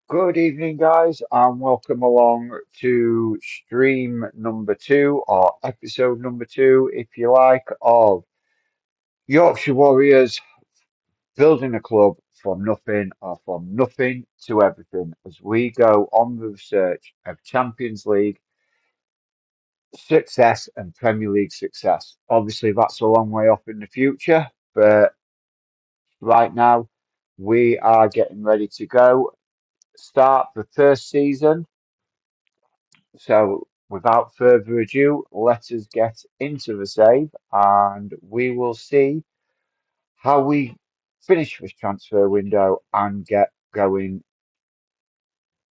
Good evening, guys, and welcome along to stream number two, or episode number two, if you like, of Yorkshire Warriors building a club from nothing or from nothing to everything as we go on the search of Champions League success and Premier League success. Obviously, that's a long way off in the future, but right now we are getting ready to go start the first season. So, without further ado, let us get into the save and we will see how we finish this transfer window and get going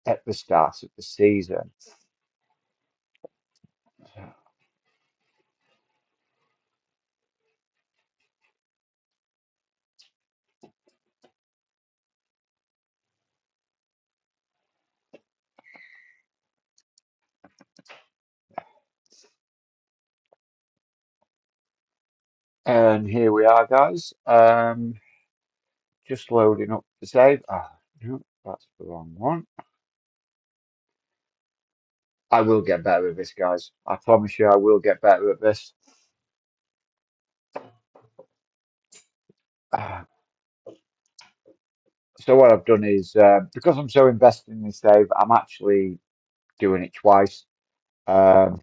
at the start of the season. And here we are, guys. Just loading up the save. Ah, no, that's the wrong one. I will get better at this, guys. I promise you, I will get better at this. Ah, so what I've done is because I'm so invested in this save, I'm actually doing it twice. Um,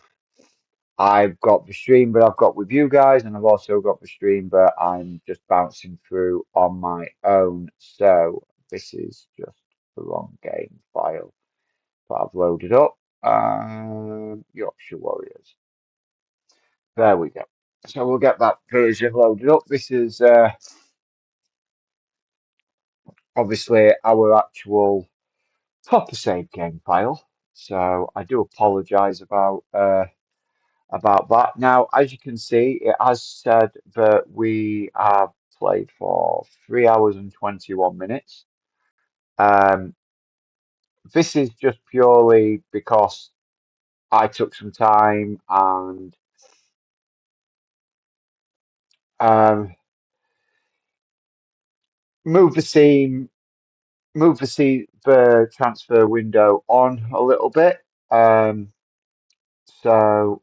I've got the stream, but I've got with you guys, and I've also got the stream, but I'm just bouncing through on my own. So this is just the wrong game file that I've loaded up. Yorkshire Warriors. There we go. So we'll get that version loaded up. This is obviously our actual proper save game file. So I do apologise about that. Now, as you can see, it has said that we have played for 3 hours and 21 minutes. Um, this is just purely because I took some time and um, moved the scene, the transfer window on a little bit. Um, so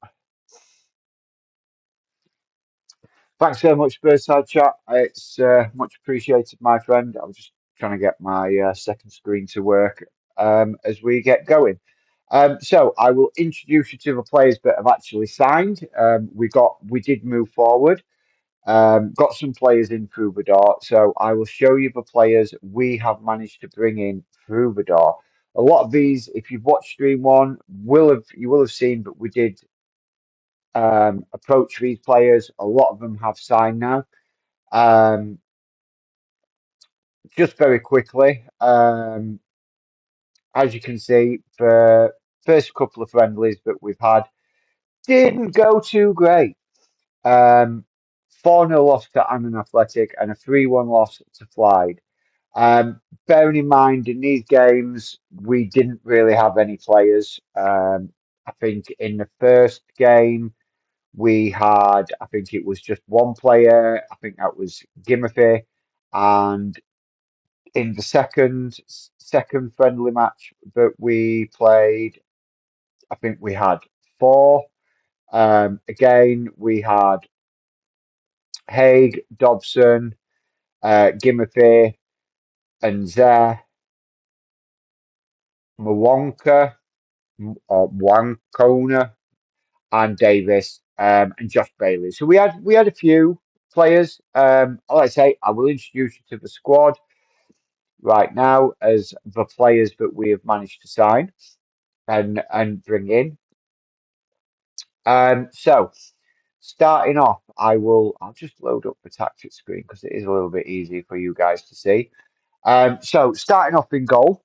thanks so much, Birdside Chat. It's much appreciated, my friend. I was just trying to get my second screen to work as we get going. So I will introduce you to the players that have actually signed. We did move forward. Got some players in through the door. So I will show you the players we have managed to bring in through the door. A lot of these, if you've watched Stream One, you will have seen that we did approach these players. A lot of them have signed now. Um, just very quickly, as you can see, the first couple of friendlies that we've had didn't go too great. Um, 4-0 loss to Annan Athletic and a 3-1 loss to Clyde. Bearing in mind, in these games, we didn't really have any players. I think in the first game, we had, I think it was just one player. I think that was Gimothy. And in the second friendly match that we played, I think we had four. Again, we had Haig, Dobson, Gimothy, and Zare, Mwonka, or Wankona, and Davis, and Josh Bailey. So we had a few players. Like I say, I will introduce you to the squad right now as the players that we have managed to sign and bring in. So starting off, I'll just load up the tactic screen because it is a little bit easier for you guys to see. So starting off in goal,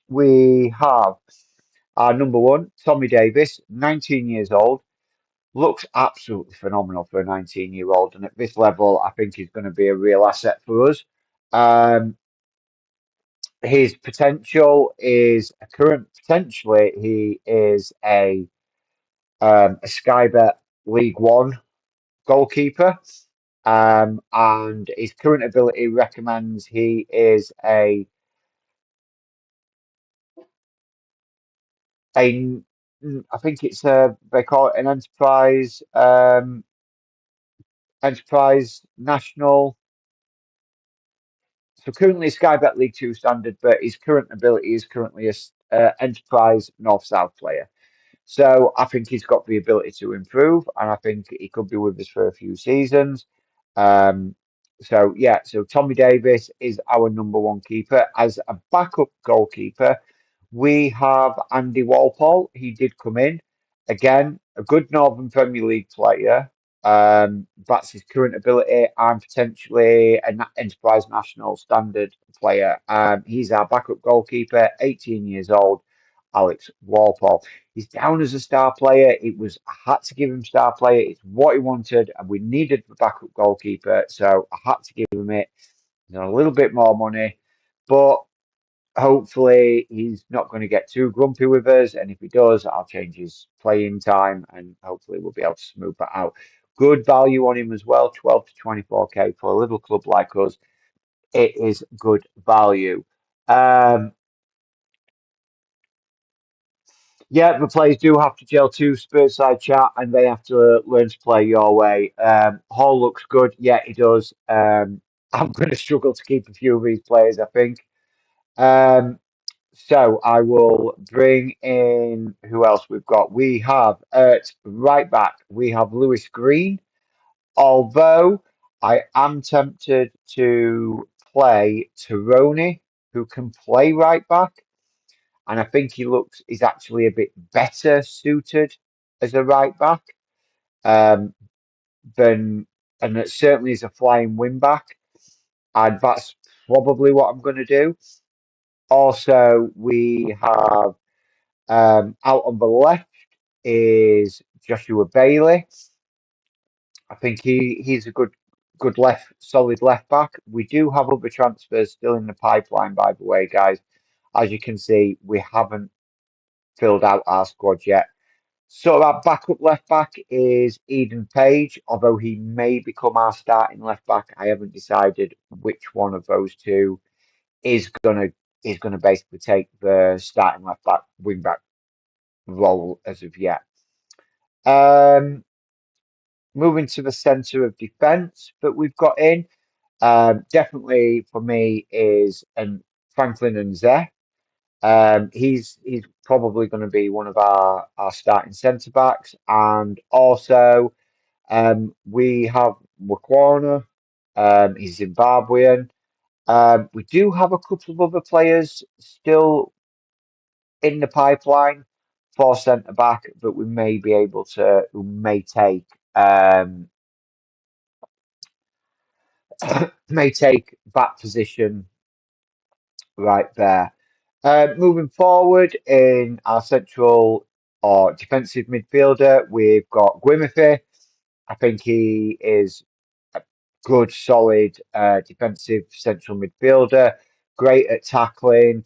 we have our number one, Tommy Davis, 19 years old. Looks absolutely phenomenal for a 19-year-old, and at this level, I think he's going to be a real asset for us. Um, his potential is a current potentially he is a Sky Bet League One goalkeeper. And his current ability recommends he is a a, I think it's they call it an enterprise national. So currently Sky Bet League Two standard, but his current ability is currently a enterprise north south player. So I think he's got the ability to improve, and I think he could be with us for a few seasons. Um, so yeah, so Tommy Davis is our number one keeper. As a backup goalkeeper, we have Andy Walpole. He did come in again, a good Northern Premier League player. That's his current ability, and potentially an Enterprise National Standard player. He's our backup goalkeeper, 18 years old, Alex Walpole. He's down as a star player. I had to give him star player. It's what he wanted, and we needed the backup goalkeeper, so I had to give him it. You know, a little bit more money, but hopefully he's not going to get too grumpy with us. And if he does, I'll change his playing time, and hopefully we'll be able to smooth that out. Good value on him as well, 12 to 24k for a little club like us. It is good value. Um, Yeah, the players do have to gel too, Spurside chat, and they have to learn to play your way. Hall looks good. Yeah, he does. I'm going to struggle to keep a few of these players, I think. Um, so I will bring in who else we've got. We have at right back, we have Lewis Green, although I am tempted to play Tyrone, who can play right back. And I think he's actually a bit better suited as a right back um, than, and it certainly is a flying wing back. And that's probably what I'm going to do. Also, we have out on the left is Joshua Bailey. I think he's a good solid left back. We do have other transfers still in the pipeline, by the way, guys. As you can see, we haven't filled out our squad yet. So our backup left back is Eden Page, although he may become our starting left back. I haven't decided which one of those two is gonna basically take the starting left back wing back role as of yet. Um, moving to the centre of defence that we've got in, definitely for me is Franklin and Zeh. He's probably going to be one of our starting centre backs, and also we have Wakwana. He's Zimbabwean. We do have a couple of other players still in the pipeline for centre back that we may take um, may take that position right there. Moving forward in our central or defensive midfielder, we've got Gwimothy. I think he is a good, solid defensive central midfielder, great at tackling,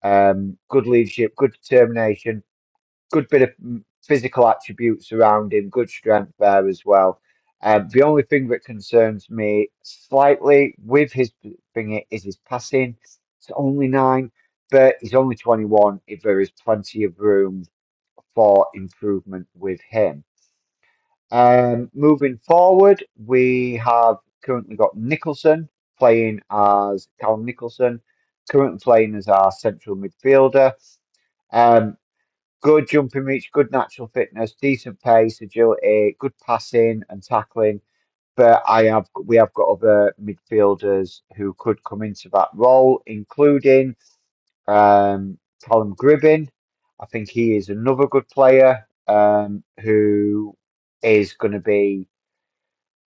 good leadership, good determination, good bit of physical attributes around him, good strength there as well. The only thing that concerns me slightly with his thing is his passing. It's only 9, but he's only 21. If there is plenty of room for improvement with him. Moving forward, we have currently got Nicholson playing as Callum Nicholson, currently playing as our central midfielder. Um, Good jumping reach, good natural fitness, decent pace, agility, good passing and tackling. But we have got other midfielders who could come into that role, including Callum Gribbin. I think he is another good player who is going to be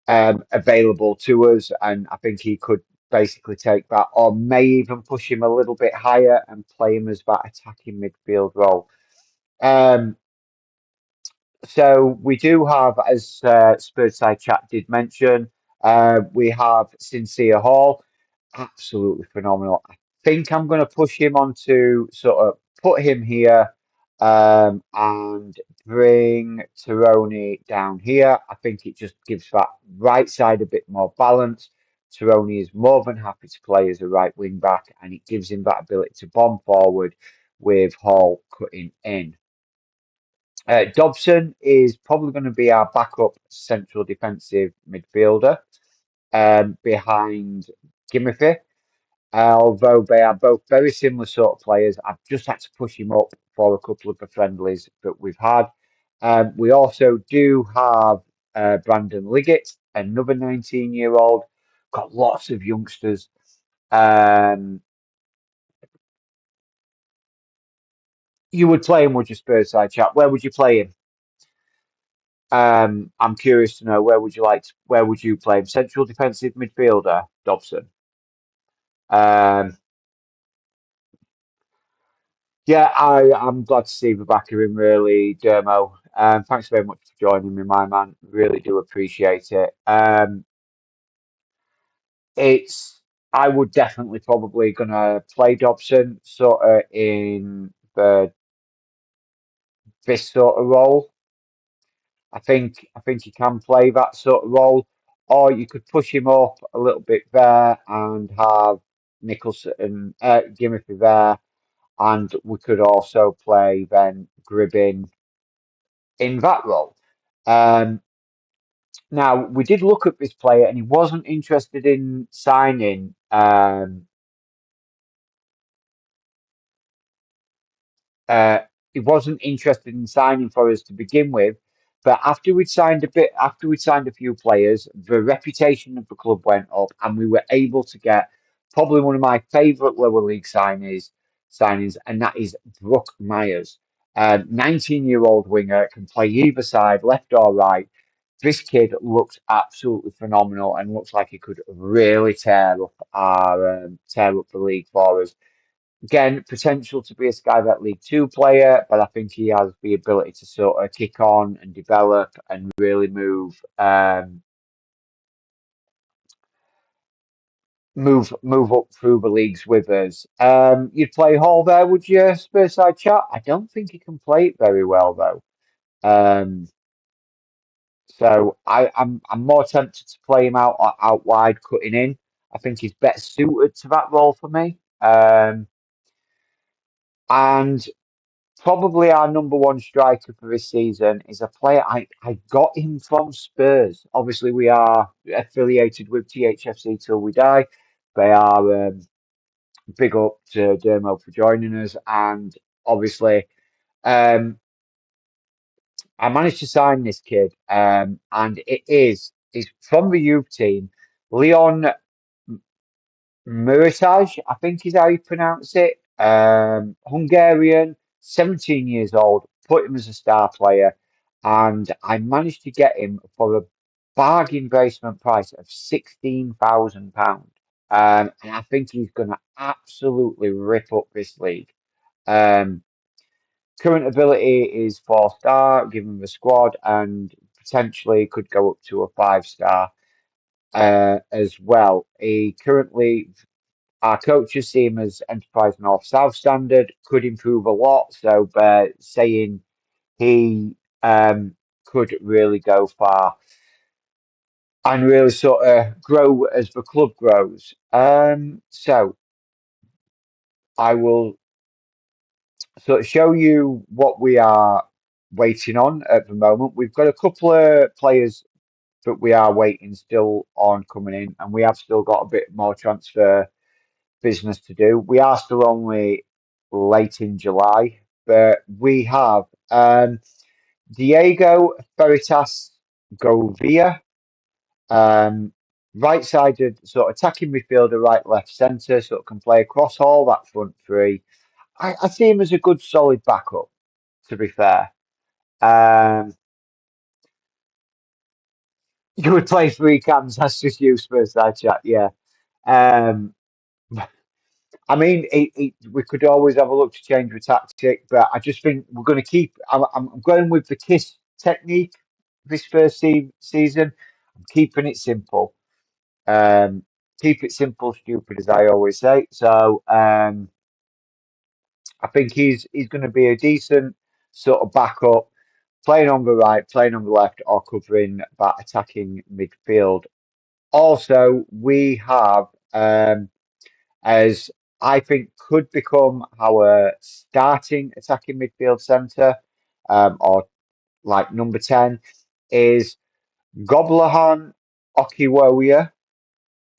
available to us, and I think he could basically take that, or may even push him a little bit higher and play him as that attacking midfield role. Um, So we do have, as Spurside Chat did mention, we have Sincere Hall, absolutely phenomenal. I think I'm going to push him onto sort of put him here and bring Tyrone down here. I think it just gives that right side a bit more balance. Tyrone is more than happy to play as a right wing back, and it gives him that ability to bomb forward with Hall cutting in. Dobson is probably going to be our backup central defensive midfielder behind Gimothy. Although they are both very similar sort of players, I've just had to push him up for a couple of the friendlies that we've had. We also do have Brandon Liggett, another 19-year-old. Got lots of youngsters. Um, you would play him, would you, Spurs side chat? Where would you play him? I'm curious to know where would you play him? Central defensive midfielder, Dobson. Um, yeah, I'm glad to see the back of him, really, Dermo. Thanks very much for joining me, my man. Really do appreciate it. It's I would definitely probably gonna play Dobson sort of in this sort of role. I think he can play that sort of role, or you could push him up a little bit there and have Nicholson, Gimothy there, and we could also play then Gribbin in that role. Um, Now we did look at this player, and he wasn't interested in signing. Uh, he wasn't interested in signing for us to begin with, but after we'd signed a few players, the reputation of the club went up, and we were able to get probably one of my favourite lower league signings, and that is Brook Myers. 19-year-old winger, can play either side, left or right. This kid looks absolutely phenomenal and looks like he could really tear up the league for us. Again, potential to be a Sky Bet League Two player, but I think he has the ability to sort of kick on and develop and really move up through the leagues with us. You'd play Hall there, would you, Spurside chat? I don't think he can play it very well though. Um, so I'm more tempted to play him out wide, cutting in. I think he's better suited to that role for me. And probably our number one striker for this season is a player I got him from Spurs. Obviously, we are affiliated with THFC till we die. They are big up to Dermo for joining us, and obviously, um, I managed to sign this kid, and is from the youth team, Leon Muritaj, I think is how you pronounce it. Hungarian, 17 years old, put him as a star player, and I managed to get him for a bargain basement price of £16,000. And I think he's going to absolutely rip up this league. Um, Current ability is 4 star, given the squad, and potentially could go up to a 5 star as well. He currently Our coaches see him as Enterprise North South standard, could improve a lot. So they're saying he could really go far and really sort of grow as the club grows. So I will sort of show you what we are waiting on at the moment. We've got a couple of players that we are waiting still on coming in, and we have still got a bit more transfer business to do. We are still only late in July, but we have Diego Veritas Govia, um, right-sided sort of attacking midfielder, right, left, centre, sort of can play across all that front three. I see him as a good, solid backup. To be fair, um, you would play three cams. That's just you, Spurs side chat. Yeah. Um, I mean, we could always have a look to change the tactic, but I just think we're going to keep. I'm going with the KISS technique this first season. I'm keeping it simple. Um, Keep it simple, stupid, as I always say. So I think he's going to be a decent sort of backup, playing on the right, playing on the left, or covering that attacking midfield. Also, we have. As I think could become our starting attacking midfield centre, or like number 10 is Goblahan Okiwoya,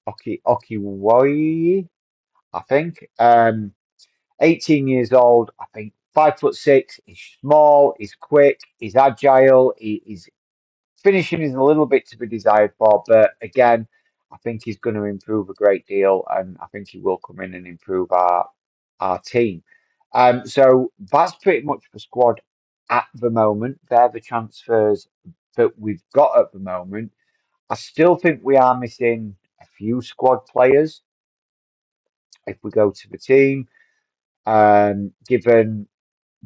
Okiwoyi, I think. 18 years old, I think 5'6". He's small, he's quick, he's agile, he's finishing is a little bit to be desired for, but again, I think he's going to improve a great deal, and I think he will come in and improve our team. So that's pretty much the squad at the moment. They're the transfers that we've got at the moment. I still think we are missing a few squad players if we go to the team. Given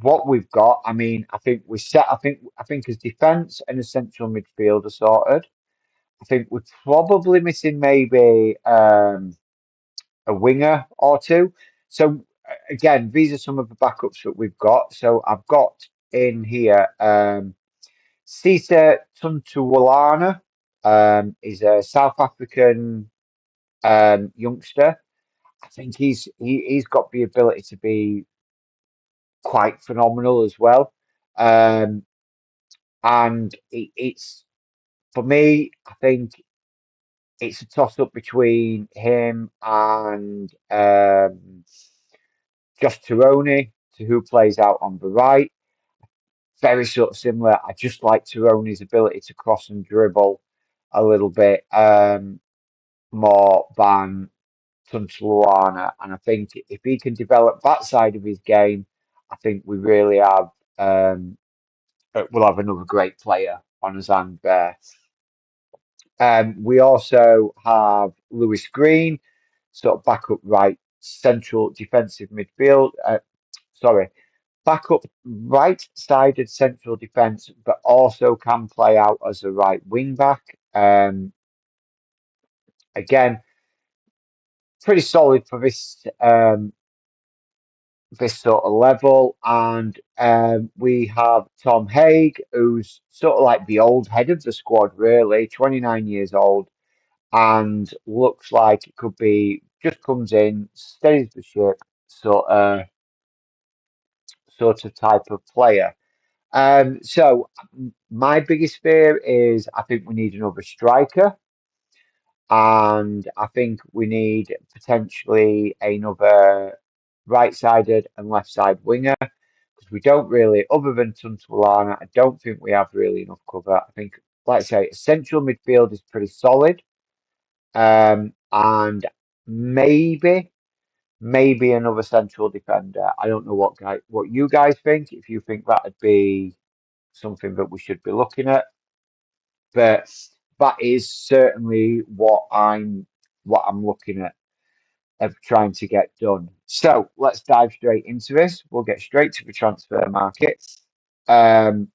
what we've got, I mean, I think we set. I think as defence and as central midfield are sorted. I think we're probably missing maybe a winger or two. So again, these are some of the backups that we've got. So I've got in here Sisa Tuntuwalana, is a South African youngster. I think he's got the ability to be quite phenomenal as well. Um, and it's for me, I think it's a toss up between him and Josh Taroni, to who plays out on the right. Very sort of similar. I just like Taroni's ability to cross and dribble a little bit more than Tuntuana. And I think if he can develop that side of his game, I think we really have we'll have another great player on his hand there. We also have Lewis Green, sort of backup right central defensive midfield. Sorry, backup right-sided central defence, but also can play out as a right wing back. Again, pretty solid for this sort of level. And we have Tom Haig, who's sort of like the old head of the squad, really, 29 years old, and looks like it could be just comes in, steadies the ship, sort of type of player. So my biggest fear is I think we need another striker, and I think we need potentially another right-sided and left-side winger because we don't really, other than Tuntualana, I don't think we have really enough cover. I think, like I say, central midfield is pretty solid, and maybe another central defender. I don't know what you guys think. If you think that'd be something that we should be looking at, but that is certainly what I'm looking at of trying to get done. So let's dive straight into this. We'll get straight to the transfer market. Um,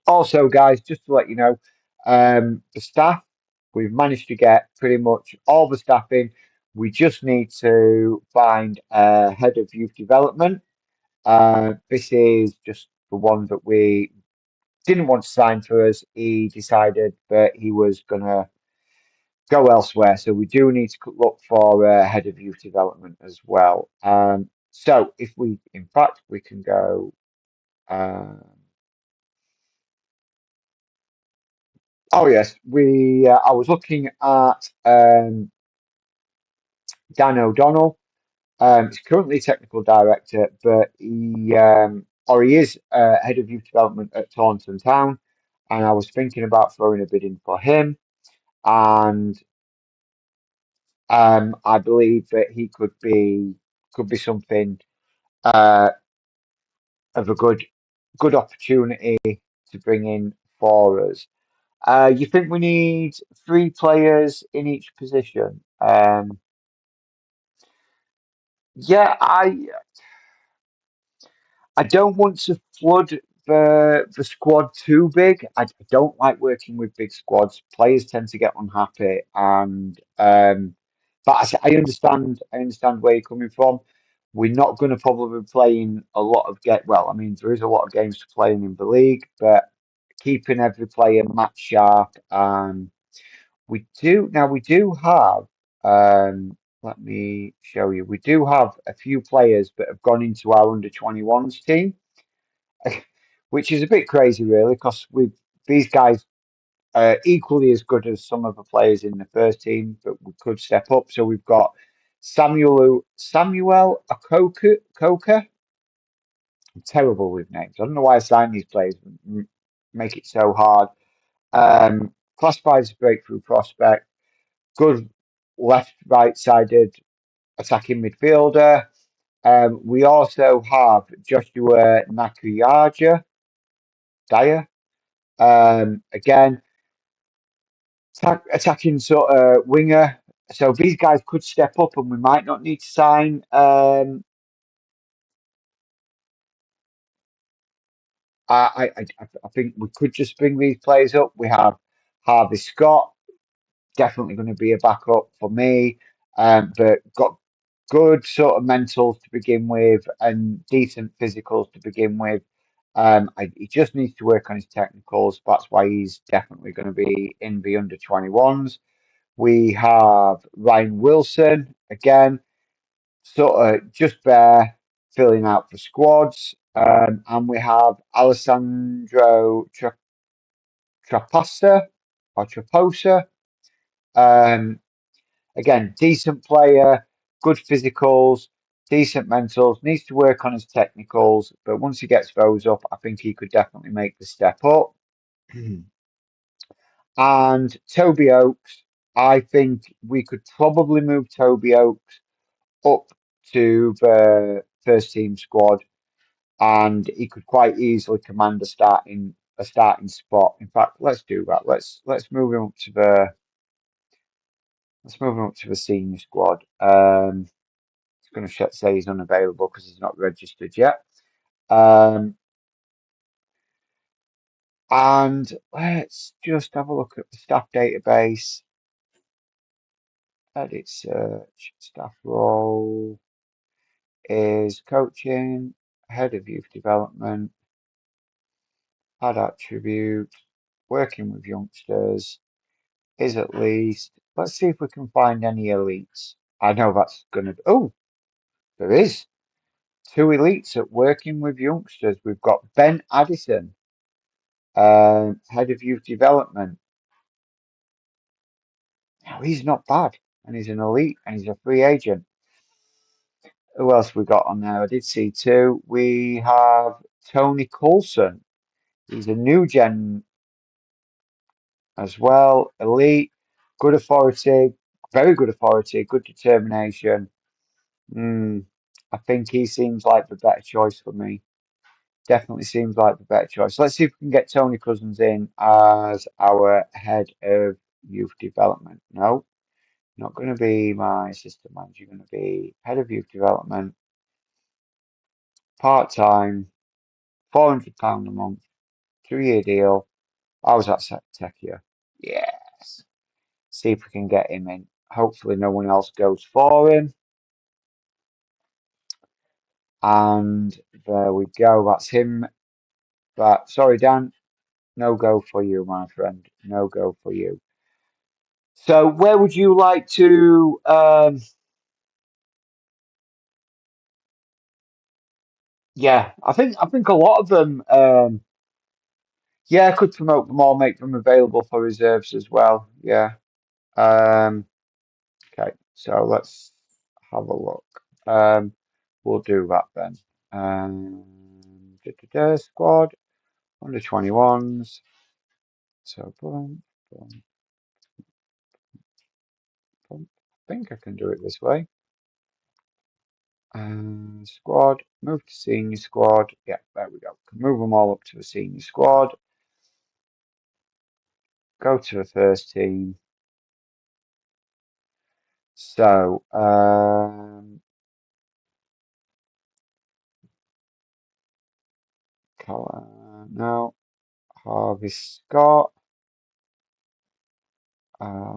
Also, guys, just to let you know, the staff, we've managed to get pretty much all the staff in. We just need to find a head of youth development. This is just the one that we didn't want to sign for us. He decided that he was going to go elsewhere. So we do need to look for a head of youth development as well. So if we, in fact, we can go. Oh yes, we. I was looking at Dan O'Donnell. He's currently technical director, but he is head of youth development at Taunton Town, and I was thinking about throwing a bid in for him, and I believe that he could be something uh, of a good opportunity to bring in for us. You think we need three players in each position? Yeah, I don't want to flood the squad too big. I don't like working with big squads. Players tend to get unhappy, and but I understand where you're coming from. We're not going to probably be playing a lot of get. Well, I mean, there is a lot of games to play in the league, but keeping every player match sharp. We do have. Let me show you. We do have a few players that have gone into our under 21s team. which is a bit crazy, really, because we these guys are equally as good as some of the players in the first team, but we could step up. So we've got Samuel Akoka. I'm terrible with names. I don't know why I signed these players. Make it so hard. Classified as a breakthrough prospect. Good right sided attacking midfielder. We also have Joshua Nakuyaja Dyer. Again, attacking sort of winger. So these guys could step up, and we might not need to sign. I think we could just bring these players up. We have Harvey Scott, definitely going to be a backup for me, but got good sort of mentals to begin with and decent physicals to begin with. He just needs to work on his technicals. That's why he's definitely going to be in the under 21s. We have Ryan Wilson again, sort of just there filling out the squads. And we have Alessandro Trapaça or Traposa. Um, Again, decent player, good physicals, decent mentals, needs to work on his technicals, but once he gets those up, I think he could definitely make the step up. And Toby Oakes, I think we could probably move Toby Oakes up to the first team squad, and he could quite easily command a starting spot. In fact, let's do that. Let's move him up to the senior squad. It's going to say he's unavailable because he's not registered yet. Um, and let's just have a look at the staff database. Edit search. Staff role is coaching, head of youth development, add attribute, working with youngsters, is at least. Let's see if we can find any elites. I know that's going to. Oh, there is two elites at working with youngsters. We've got Ben Addison, head of youth development. Now he's not bad, and he's an elite, and he's a free agent. Who else we got on there? I did see two. We have Tony Coulson. He's a new gen as well, elite, good authority, very good authority, good determination. Mm, I think he seems like the better choice for me. Definitely seems like the better choice. Let's see if we can get Tony Cousins in as our head of youth development. No, not going to be my assistant manager. Going to be head of youth development, part time, £400 a month, 2 year deal. I was at Techia. Yes. See if we can get him in. Hopefully, no one else goes for him. And there we go. That's him. But sorry, Dan, no go for you, my friend. No go for you. So, where would you like to? Yeah, I think a lot of them. Yeah, could promote them all, make them available for reserves as well. Yeah. Um, okay, so let's have a look. Um, we'll do that then. Squad under 21s. So boom, boom, boom. I think I can do it this way. Squad, move to senior squad. Yeah, there we go. Can move them all up to the senior squad. Go to the first team. So, no, Harvey Scott,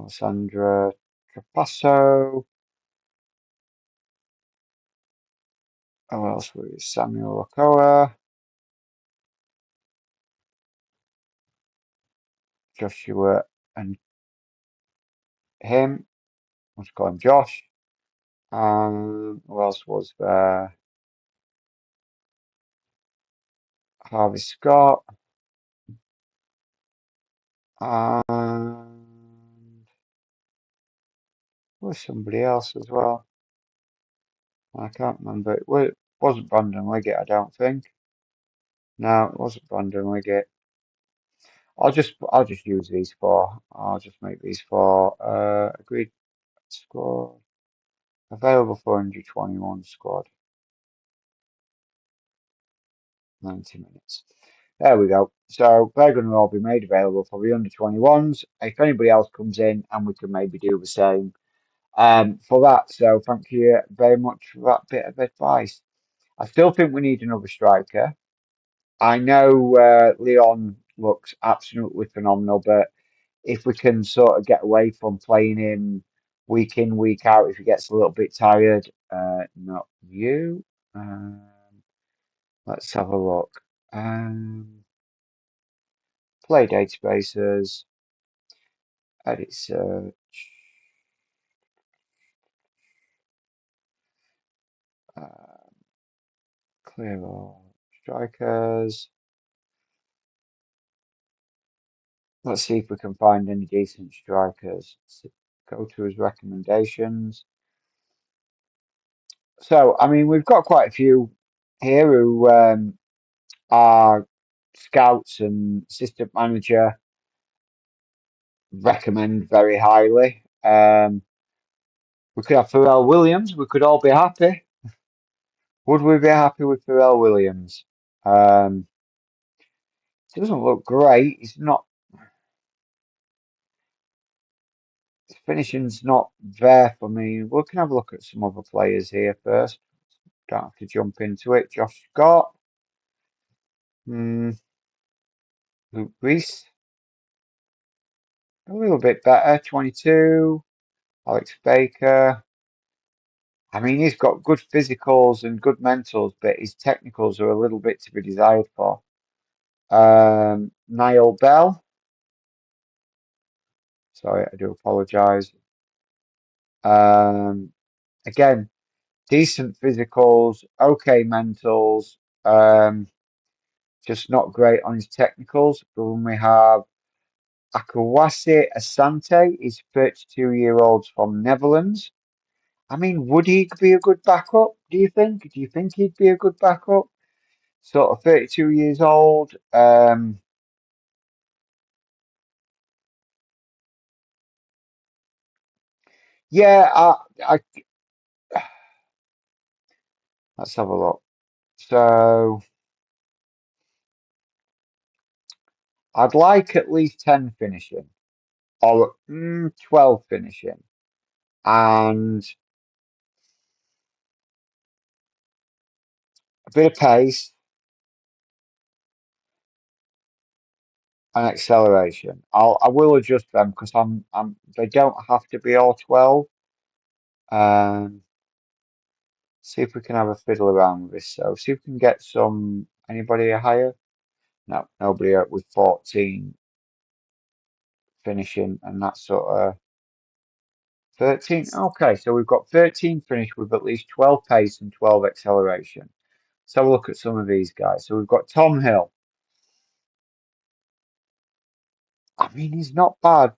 Sandra Trapasso. Who else was Samuel Okoa, Joshua, and him. Let's call him Josh. Who else was there? Harvey Scott, and there was somebody else as well. I can't remember. It wasn't Brandon Liggett, I don't think. No, it wasn't Brandon Liggett. I'll just use these four. I'll just make these four. Agreed squad. Available for under 21 squad. 90 minutes. There we go. So they're going to all be made available for the under 21s. If anybody else comes in, and we can maybe do the same for that. So thank you very much for that bit of advice. I still think we need another striker. I know Leon looks absolutely phenomenal, but if we can sort of get away from playing him week in, week out, if he gets a little bit tired, not you. Um, let's have a look. Play databases, edit search, uh, clear all strikers. Let's see if we can find any decent strikers. Go to his recommendations. So, I mean, we've got quite a few here who are scouts and assistant manager recommend very highly. We could have Pharrell Williams. We could all be happy. Would we be happy with Pharrell Williams? Um, he doesn't look great. His finishing's not there for me. We can have a look at some other players here first. Don't have to jump into it. Josh Scott, hmm, Luke Reese, a little bit better. 22. Alex Baker. I mean, he's got good physicals and good mentals, but his technicals are a little bit to be desired for. Niall Bell. Sorry, I do apologise. Um, again, decent physicals, okay mentals, just not great on his technicals. But when we have Akawase Asante, he's 32-year-olds from Netherlands. I mean, would he be a good backup? Do you think? Do you think he'd be a good backup? Sort of 32 years old. Yeah, I let's have a look. So I'd like at least 10 finishing or 12 finishing and a bit of pace and acceleration. I will adjust them because they don't have to be all 12. Um, see if we can have a fiddle around with this. So see if we can get anybody higher. No, nobody with 14 finishing and that sort of 13. Okay, so we've got 13 finish with at least 12 pace and 12 acceleration. Let's have a look at some of these guys. So we've got Tom Hill. I mean, he's not bad.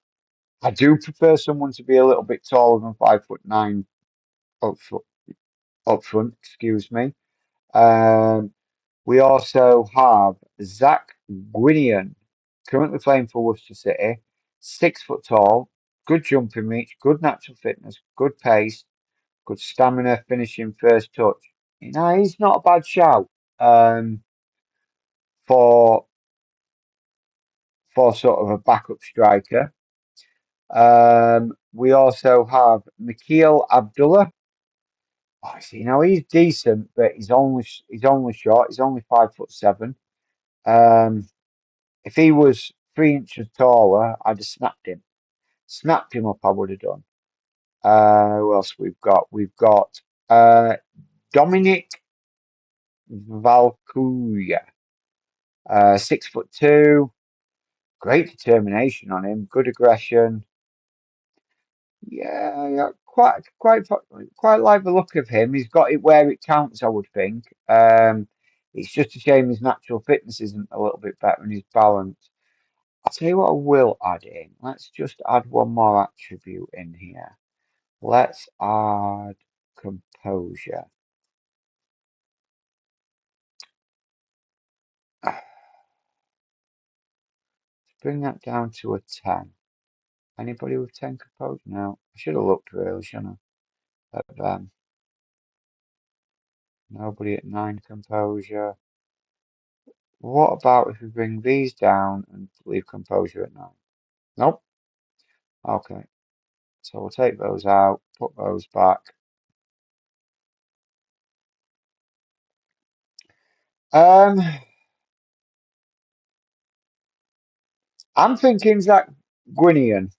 I do prefer someone to be a little bit taller than 5'9" up, fr- up front, excuse me. Um, we also have Zach Gwinion, currently playing for Worcester City, 6 foot tall, good jumping reach, good natural fitness, good pace, good stamina, finishing first touch. You know, he's not a bad shout for sort of a backup striker. We also have Nikhil Abdullah. Oh, you know, he's decent, but he's only short. He's only 5'7". Um, if he was 3 inches taller, I'd have snapped him. Snapped him up, I would have done. Who else we've got? We've got Dominic Valkuya, 6'2". Great determination on him. Good aggression. Yeah, yeah, quite like the look of him. He's got it where it counts, I would think. It's just a shame his natural fitness isn't a little bit better and his balance. I'll tell you what I will add in. Let's just add one more attribute in here. Let's add composure. Bring that down to a 10. Anybody with 10 composure? No. I should have looked really, shouldn't I? At them. Nobody at 9 composure. What about if we bring these down and leave composure at 9? Nope. Okay. So we'll take those out, put those back. Um, I'm thinking Zach Gwinian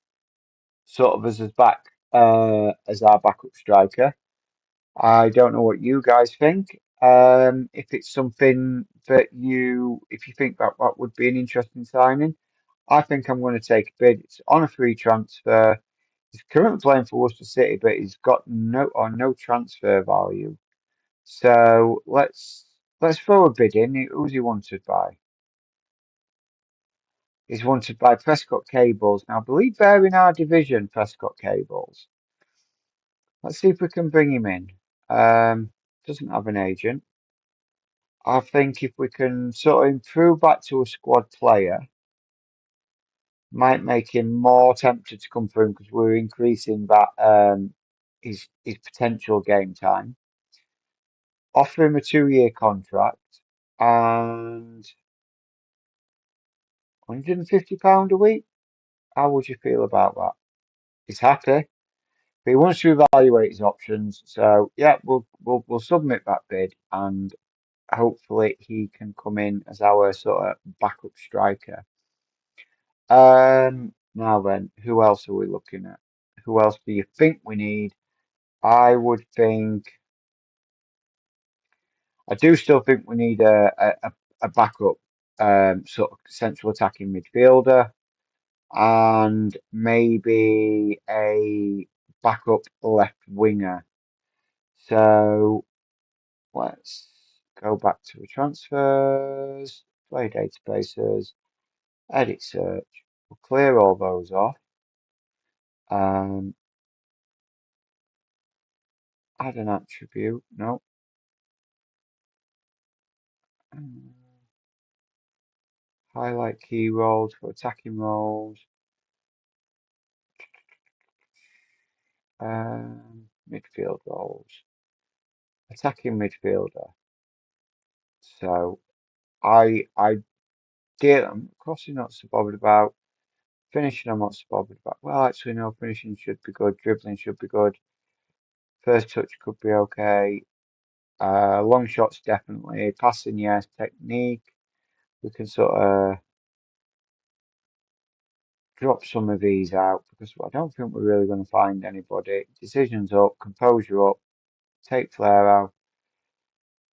sort of as his back, as our backup striker. I don't know what you guys think. If it's something that if you think that that would be an interesting signing, I think I'm going to take a bid. It's on a free transfer. He's currently playing for Worcester City, but he's got no transfer value. So let's throw a bid in. Who's he wanted by? He's wanted by Prescott Cables. Now, I believe they're in our division, Prescott Cables. Let's see if we can bring him in. Doesn't have an agent. I think if we can sort of improve that to a squad player, might make him more tempted to come through because we're increasing that his potential game time. Offer him a 2-year contract and £150 a week. How would you feel about that? He's happy, but he wants to evaluate his options. So yeah, we'll submit that bid and hopefully he can come in as our sort of backup striker. Now then, who else are we looking at? Who else do you think we need? I would think, I do still think we need a backup sort of central attacking midfielder and maybe a backup left winger. So let's go back to the transfers, play databases, edit search. We'll clear all those off. Um, Add an attribute. No. Highlight key roles for attacking roles. Midfield roles. Attacking midfielder. So I did. Of course, you're not so bothered about finishing. I'm not so bothered about. Well, actually, no. Finishing should be good. Dribbling should be good. First touch could be okay. Long shots definitely. Passing, yes. Technique. We can sort of drop some of these out because I don't think we're really going to find anybody. Decisions up, composure up, take flair out.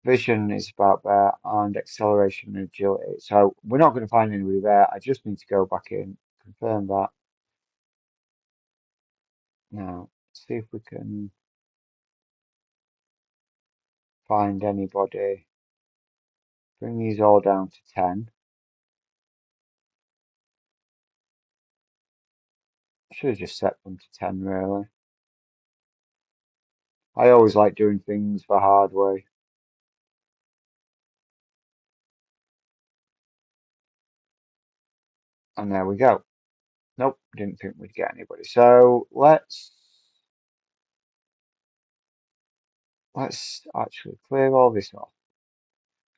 Vision is about there and acceleration and agility. So we're not going to find anybody there. I just need to go back in, confirm that. Now, see if we can find anybody. Bring these all down to 10. Should have just set them to 10 really. I always like doing things the hard way. And there we go. Nope, didn't think we'd get anybody. So let's actually clear all this off.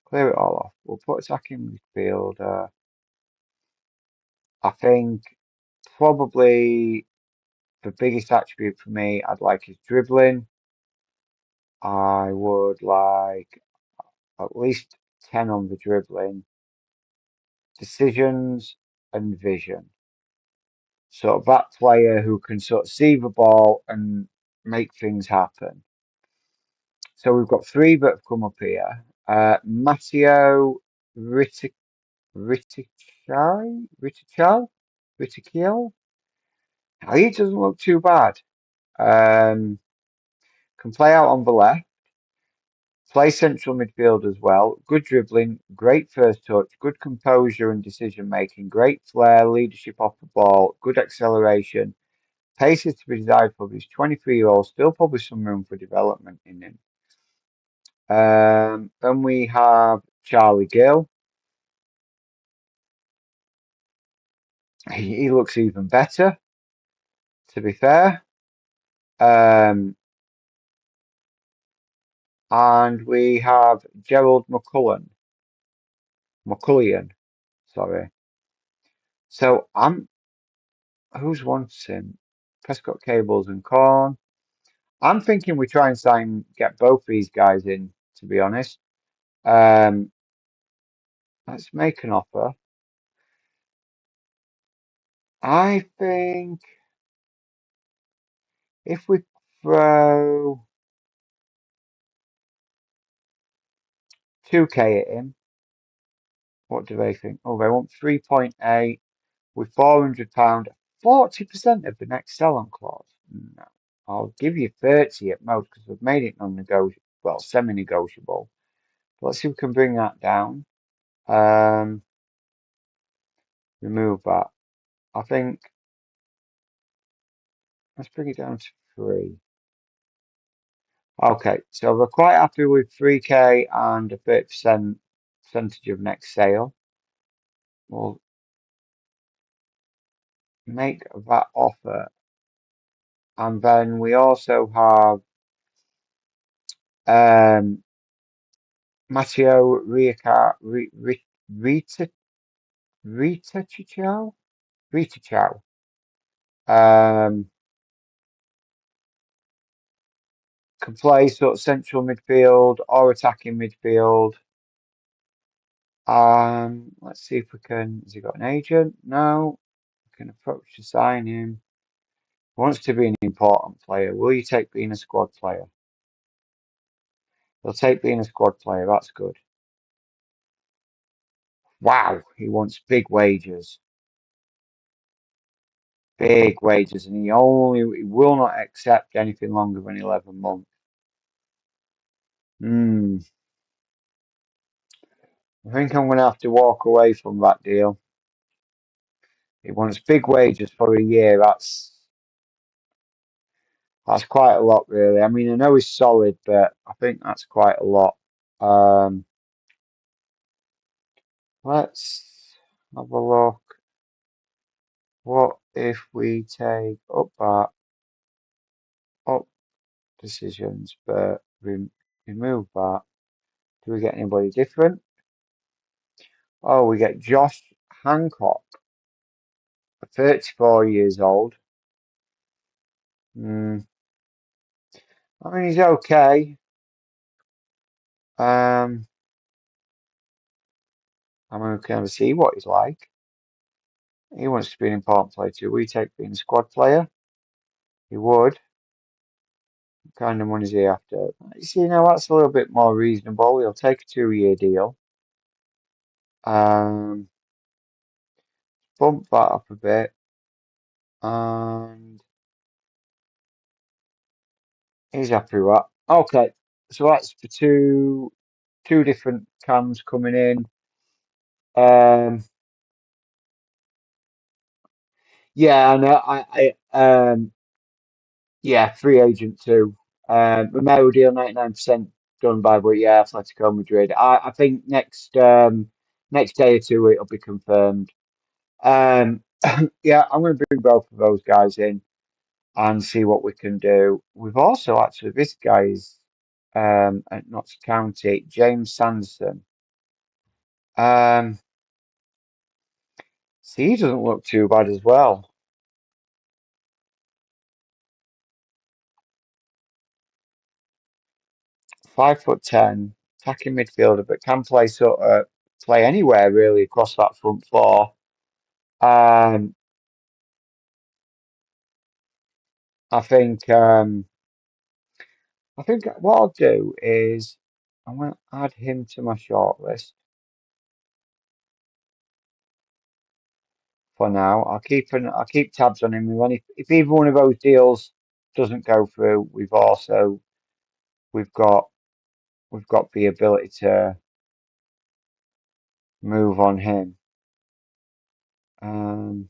Clear it all off. We'll put attacking midfield. I think probably the biggest attribute for me I'd like is dribbling. I would like at least 10 on the dribbling, decisions and vision. Sort of that player who can sort of see the ball and make things happen. So we've got 3 that have come up here. Matteo Ritic Ritichai? Ritichal? Ritichiel? He doesn't look too bad. Um, can play out on the left. Play central midfield as well. Good dribbling, great first touch, good composure and decision making, great flair, leadership off the ball, good acceleration. Pace is to be desired for this 23-year-old, still probably some room for development in him. Then we have Charlie Gill. He looks even better, to be fair. Um, and we have Gerald McCullion, sorry. So who's wants him? Prescott Cables and Corn. I'm thinking we try and get both these guys in, to be honest. Um, let's make an offer. I think if we throw 2K at him, what do they think? Oh, they want 3.8 with £400, 40% of the next sell-on clause. No, I'll give you 30 at most because we've made it non-negotiable, well, semi-negotiable. Let's see if we can bring that down. Um, remove that. I think let's bring it down to 3. Okay, so we're quite happy with 3K and a 30% percentage of next sale. We'll make that offer. And then we also have Matteo Rita Rita Chow. Um, can play sort of central midfield or attacking midfield. Let's see if we can. Has he got an agent? No. We can approach to sign him. Wants to be an important player. Will you take being a squad player? He'll take being a squad player. That's good. Wow, he wants big wages. Big wages, and he will not accept anything longer than 11 months. Hmm. I think I'm going to have to walk away from that deal. He wants big wages for a year. That's quite a lot, really. I mean, I know he's solid, but I think that's quite a lot. Um, let's have a look. What if we take up decisions, but remove that? Do we get anybody different? Oh, we get Josh Hancock, 34 years old. Hmm. I mean, he's okay. Um, I mean, we can see what he's like. He wants to be an important player too. We take being a squad player. He would. What kind of money is he after? You see, now that's a little bit more reasonable. He'll take a 2-year deal. Um, bump that up a bit, and he's happy with that. Okay, so that's for two different cams coming in. Yeah, and yeah, free agent too. Romero deal 99% done by, but yeah, Atletico Madrid. I think next day or two it'll be confirmed. Um, yeah, I'm going to bring both of those guys in and see what we can do. We've also actually this guy's at Notts County, James Sanderson. Um, see, he doesn't look too bad as well. 5'10", attacking midfielder, but can play anywhere really across that front four. Um, I think I think what I'll do is I'm going to add him to my shortlist for now. I'll keep tabs on him. And then if either one of those deals doesn't go through, we've got we've got the ability to move on him. Um,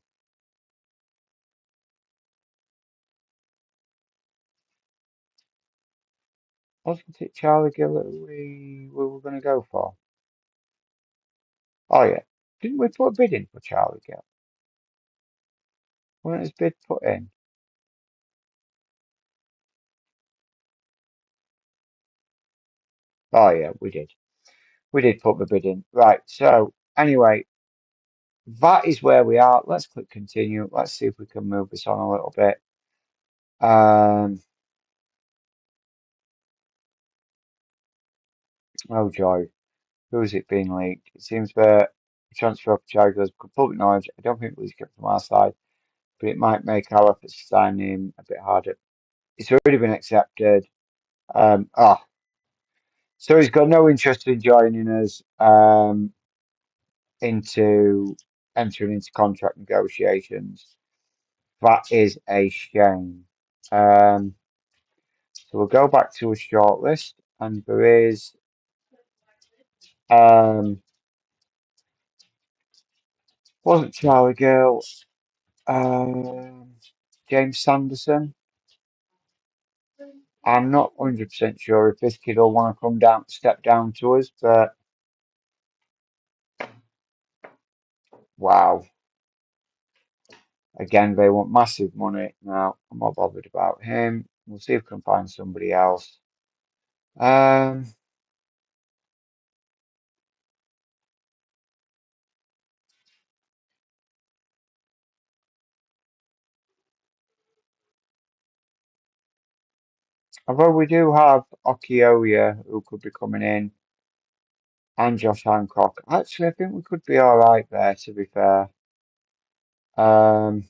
wasn't it Charlie Gill that we were going to go for? Oh yeah, didn't we put a bid in for Charlie Gill? Wasn't his bid put in? Oh yeah, we did. We did put the bid in. Right. So anyway, that is where we are. Let's click continue. Let's see if we can move this on a little bit. Um, oh joy, who is it being leaked? It seems that the transfer of Thiago is public knowledge. I don't think it was kept from our side, but it might make our efforts to sign him a bit harder. It's already been accepted. Oh, so he's got no interest in joining us into entering into contract negotiations. That is a shame. Um, so we'll go back to a shortlist, and there is um, wasn't Charlie Gill, um, James Sanderson. I'm not 100% sure if this kid will want to come down, step down to us, but wow. Again, they want massive money. Now, I'm not bothered about him. We'll see if we can find somebody else. Um, although we do have Okioya who could be coming in and Josh Hancock. Actually, I think we could be all right there, to be fair. Um,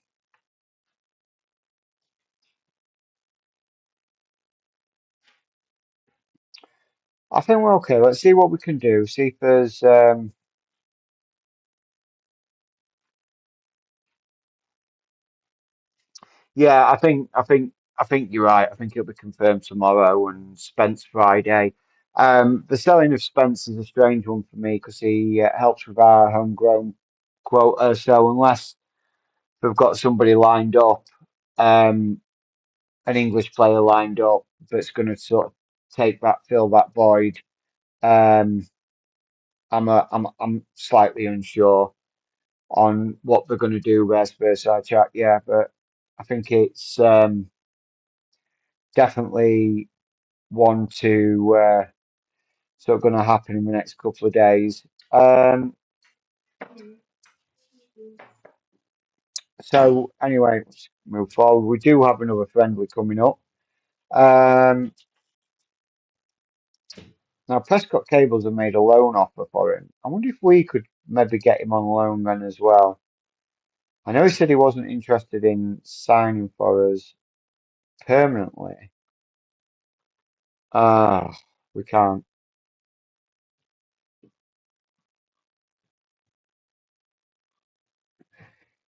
I think we're okay. Let's see what we can do. See if there's yeah, I think you're right. I think it'll be confirmed tomorrow and Spence Friday. The selling of Spence is a strange one for me because he helps with our homegrown quota. So unless we've got somebody lined up, um, an English player lined up that's going to sort of take that, fill that void, um, I'm slightly unsure on what they're going to do. Vice versa, chat, yeah, but I think it's definitely one to sort of going to happen in the next couple of days. So anyway, let's move forward. We do have another friendly coming up. Um, now Prescott Cables have made a loan offer for him. I wonder if we could maybe get him on loan then as well. I know he said he wasn't interested in signing for us permanently. Ah, we can't.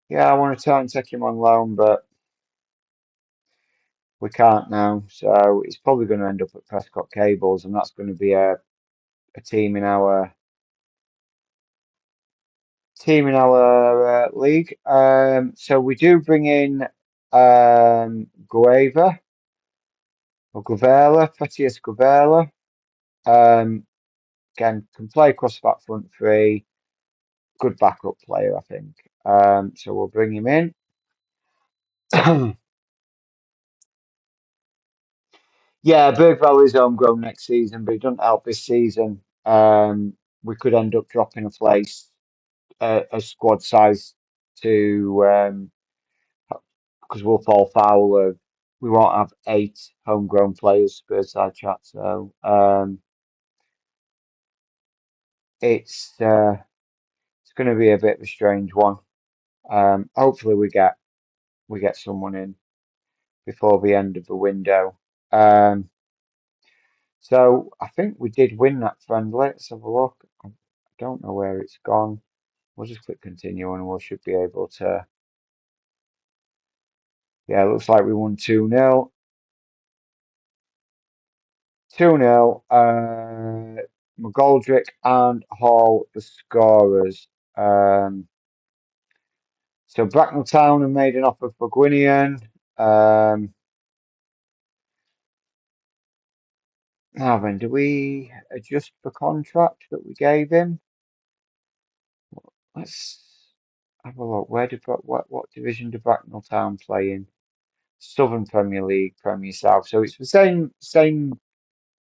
Yeah, I want to try and take him on loan, but we can't now. So it's probably going to end up at Prescott Cables, and that's going to be a team in our league. So we do bring in Gueva or Guvela, Fetius Guvela. Um, again, can play across that front three. Good backup player, I think. So we'll bring him in. Yeah, Bergvall is homegrown next season, but he doesn't help this season. We could end up dropping a place, a squad size to because we'll fall foul of we won't have 8 homegrown players Spurs side chat. So it's going to be a bit of a strange one. Hopefully we get someone in before the end of the window. Um, so I think we did win that friendly. Let's have a look. I don't know where it's gone. We'll just click continue and we should be able to. Yeah, it looks like we won 2-0. 2-0. McGoldrick and Hall, the scorers. So Bracknell Town have made an offer for Gwinian. Um, Now then, do we adjust the contract that we gave him? Let's have a look. What division do Bracknell Town play in? Southern Premier League, Premier South. So it's the same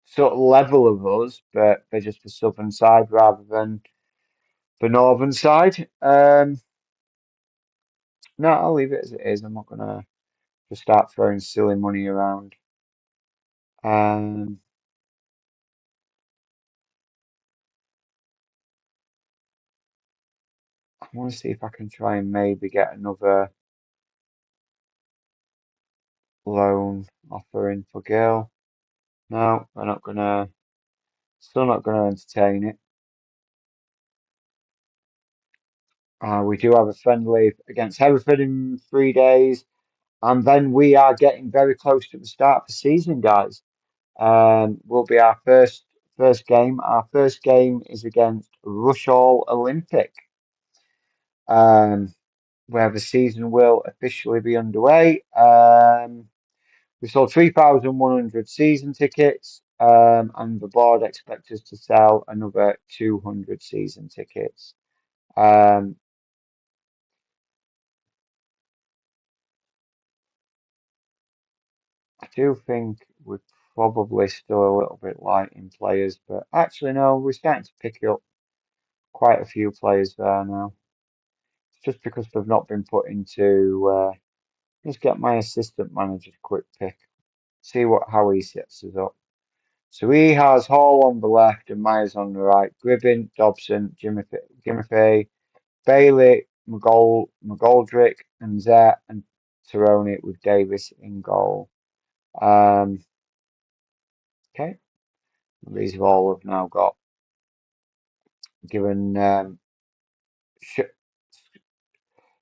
sort of level of us, but they're just the southern side rather than the northern side. No, I'll leave it as it is. I'm not gonna just start throwing silly money around. Um, I want to see if I can try and maybe get another loan offer in for Gill. No, we're not gonna. Still not gonna entertain it. We do have a friendly against Hereford in 3 days, and then we are getting very close to the start of the season, guys. Will be our first game. Our first game is against Rushall Olympic, um, where the season will officially be underway. We sold 3,100 season tickets, and the board expects us to sell another 200 season tickets. Um, I do think we're probably still a little bit light in players, but actually, no, we're starting to pick up quite a few players there now. It's just because they've not been put into. Let's get my assistant manager's quick pick. See how he sets us up. So he has Hall on the left and Myers on the right. Gribbin, Dobson, Jimothy, Bailey, McGoldrick, and Zet and Taroni with Davis in goal. Um, okay, these have all have now got given sh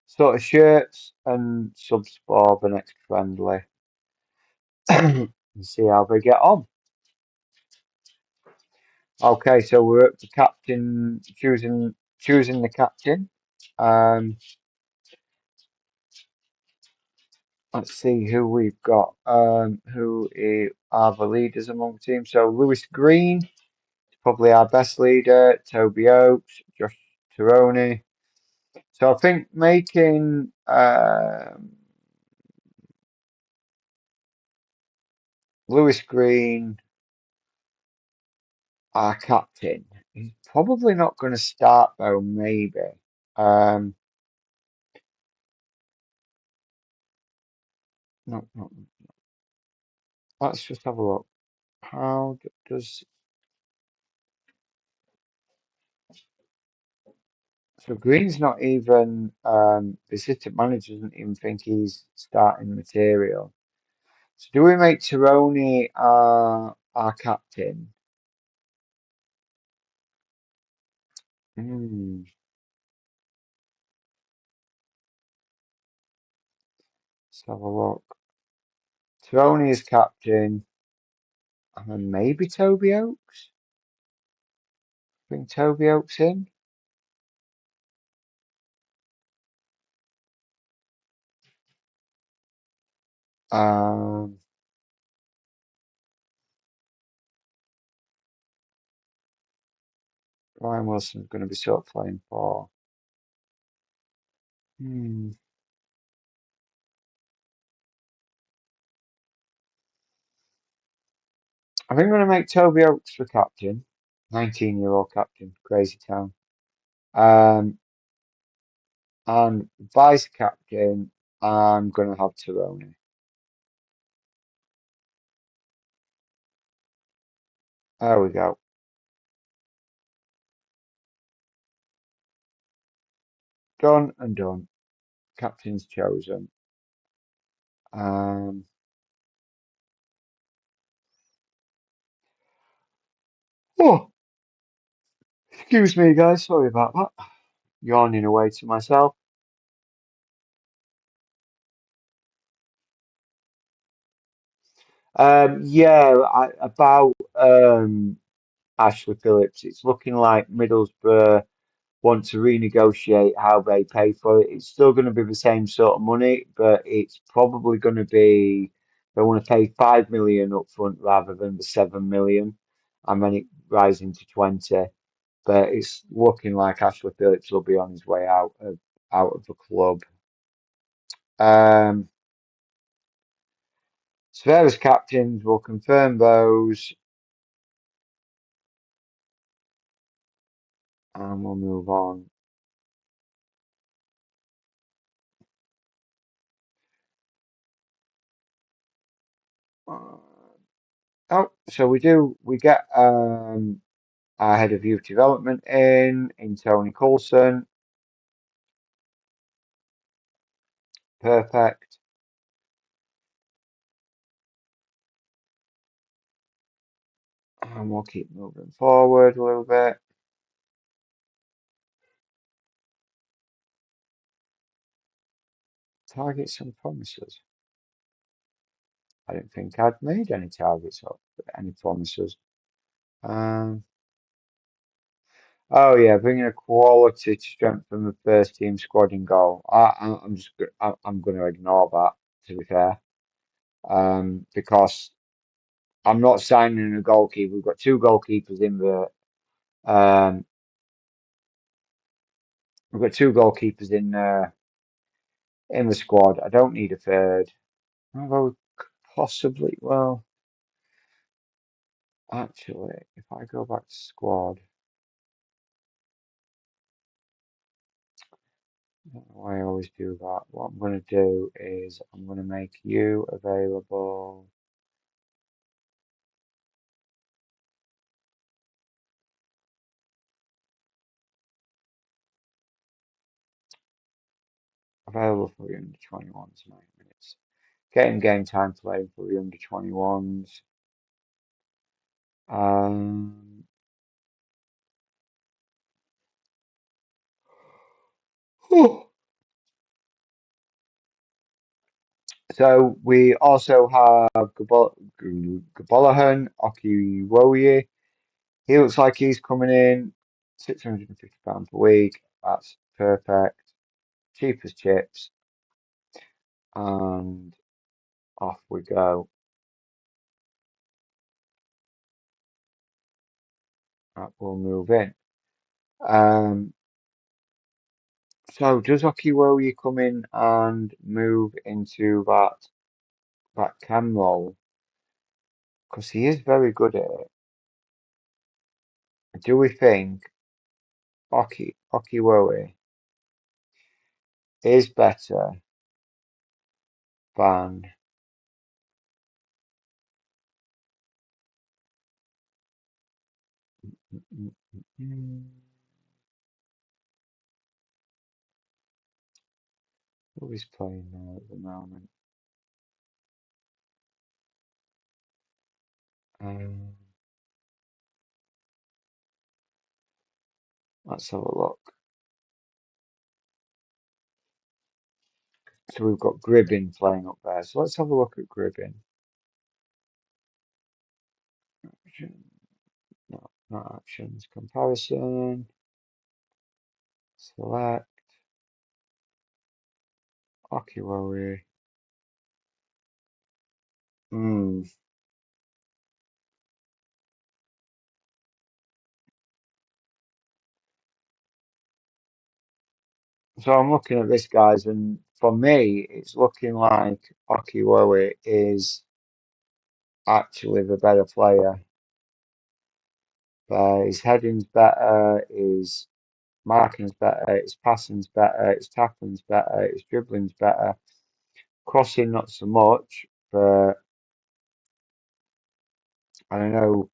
sort of shirts and subs for the next friendly and see how they get on. Okay, so we're up to captain choosing the captain. Um, let's see who we've got. Are the leaders among the team? So Lewis Green is probably our best leader. Toby Oakes, Josh Taroni. So I think making Lewis Green our captain. He's probably not going to start though. Maybe. Um, no, no. Let's just have a look. How does So Green's not even the assistant manager doesn't even think he's starting material. So do we make Tironi our captain? Hmm, let's have a look. Tironi is captain, and then maybe Toby Oakes. Bring Toby Oakes in. Um, Ryan Wilson's going to be sort of playing for. Hmm. I think I'm going to make Toby Oakes the captain. 19-year-old captain, Crazy Town. Um, and vice captain, I'm going to have Tironi. There we go. Done and done. Captain's chosen. Um, oh, excuse me, guys. Sorry about that. Yawning away to myself. Yeah, about Ashley Phillips. It's looking like Middlesbrough want to renegotiate how they pay for it. It's still going to be the same sort of money, but it's probably going to be they want to pay 5 million up front rather than the 7 million, and then it rising to 20. But it's looking like Ashley Phillips will be on his way out of the club. Um, Spurs captains will confirm those, and we'll move on. Uh, Oh, so we get our head of youth development in Tony Coulson. Perfect. And we'll keep moving forward a little bit. Targets and promises. I didn't think I'd made any targets or any promises. Um, oh yeah, bringing a quality to strengthen the first team squad in goal. I'm going to ignore that, to be fair, because I'm not signing a goalkeeper. We've got two goalkeepers in the um, we've got two goalkeepers in the squad. I don't need a third. Although possibly, well, actually, if I go back to squad, I don't know why I always do that. What I'm going to do is I'm going to make you available for the under 21s 9 minutes. Getting game time playing for the under 21s. Um, so we also have Gabolahan Okiwoye. He looks like he's coming in £650 per week. That's perfect. Cheap as chips. And off we go. That will move in. Um, so does Okiwoye come in and move into that cam role? Because he is very good at it. Do we think Okiwoye is better than mm, mm, mm, who is playing now at the moment? Um, let's have a look. So we've got Gribbin playing up there. So let's have a look at Gribbin. No, not actions. Comparison. Select. Okiwari. Hmm. So I'm looking at this, guys, and for me, it's looking like Okiwari is actually the better player. His heading's better, his marking's better, his passing's better, his tackling's better, his dribbling's better. Crossing, not so much, but I don't know.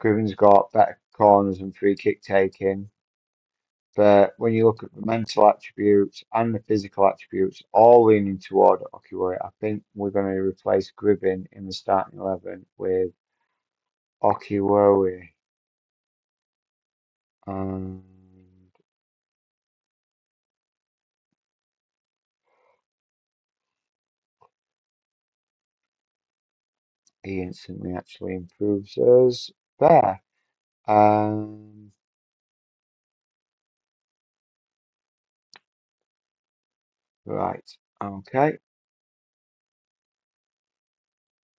Griven's got better corners and free kick taking. But when you look at the mental attributes and the physical attributes, all leaning toward Okiwari, I think we're going to replace Gribbin in the starting 11 with Okiwari. And he instantly actually improves us. fair. Um, right. Okay.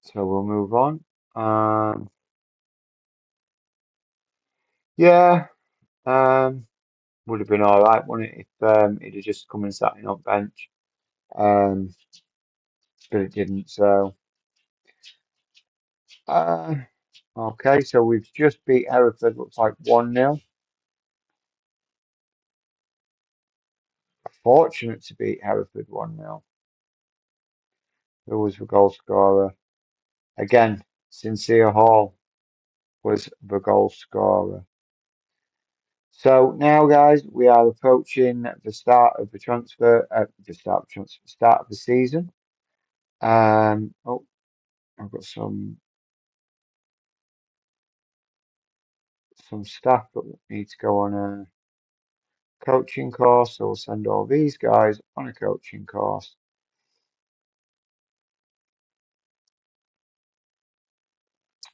So we'll move on. Um, yeah. Um, would have been all right, wouldn't it, if he'd have just come and sat in on bench. Um, but it didn't. So, uh, okay. So we've just beat Hereford. Looks like 1-0. Fortunate to beat Hereford 1-0. Who was the goal scorer? Again, Sincere Hall was the goal scorer. So now, guys, we are approaching the start of the transfer, start of the season. Oh, I've got some staff that need to go on a coaching course, so we'll send all these guys on a coaching course.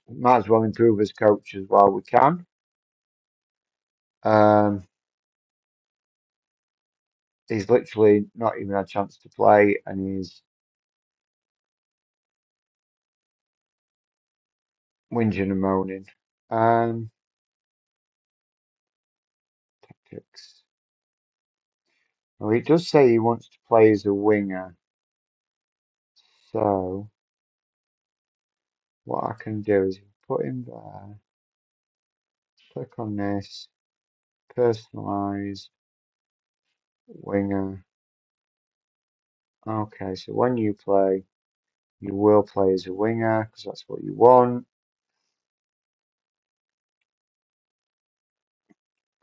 Might as well improve as coaches while we can. Um, he's literally not even had a chance to play, and he's whinging and moaning. Um, Tactics. Well, he does say he wants to play as a winger, so what I can do is put him there, click on this, personalize winger. Okay, so when you play, you will play as a winger because that's what you want,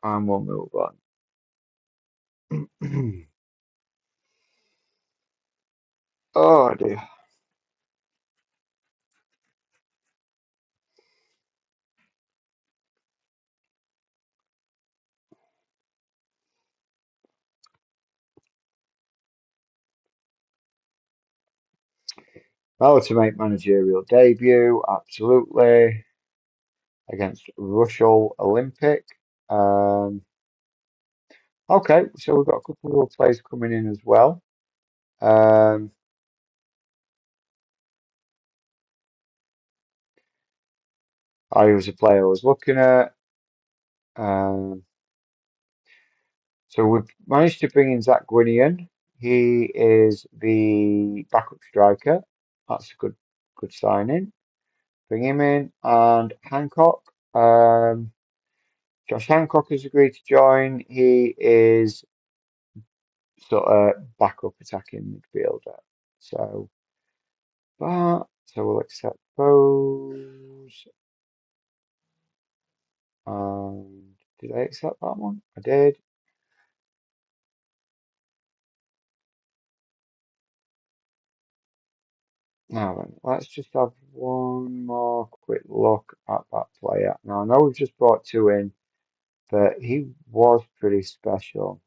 and we'll move on. Oh dear. Oh, to make managerial debut, absolutely, against Russell Olympic. Um, okay, so we've got a couple of players coming in as well. Um, I was a player I was looking at. Um, so we've managed to bring in Zach Gwinian. He is the backup striker. That's a good signing. Bring him in. And Hancock. Josh Hancock has agreed to join. He is sort of backup attacking midfielder. So, so we'll accept those. And did I accept that one? I did. Now then, let's just have one more quick look at that player. Now I know we've just brought two in, but he was pretty special.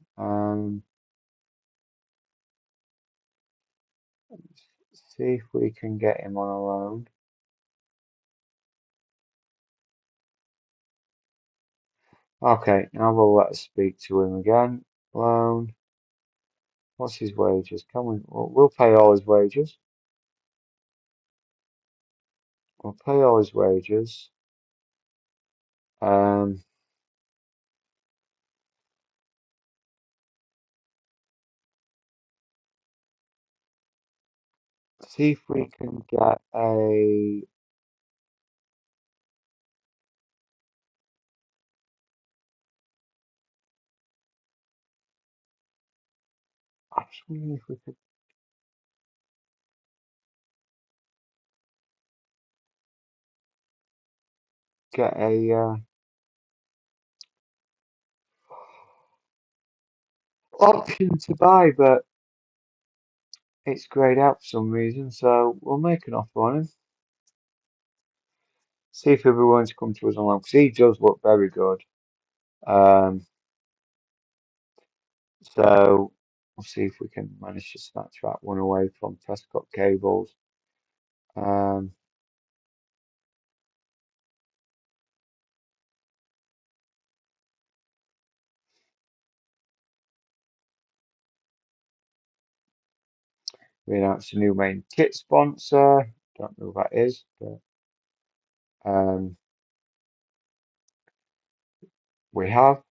See if we can get him on a loan. Okay, now we'll let us speak to him again. Loan. What's his wages? Can we? We'll pay all his wages. We'll pay all his wages. Um, See if we can get a. I'm just wondering if we could get a option to buy, but it's grayed out for some reason. So we'll make an offer on him. See if everyone's come to us on loan because he does look very good. Um, so we'll see if we can manage to snatch that one away from Prescott Cables. Um, We announced a new main kit sponsor. Don't know who that is, but um, we have.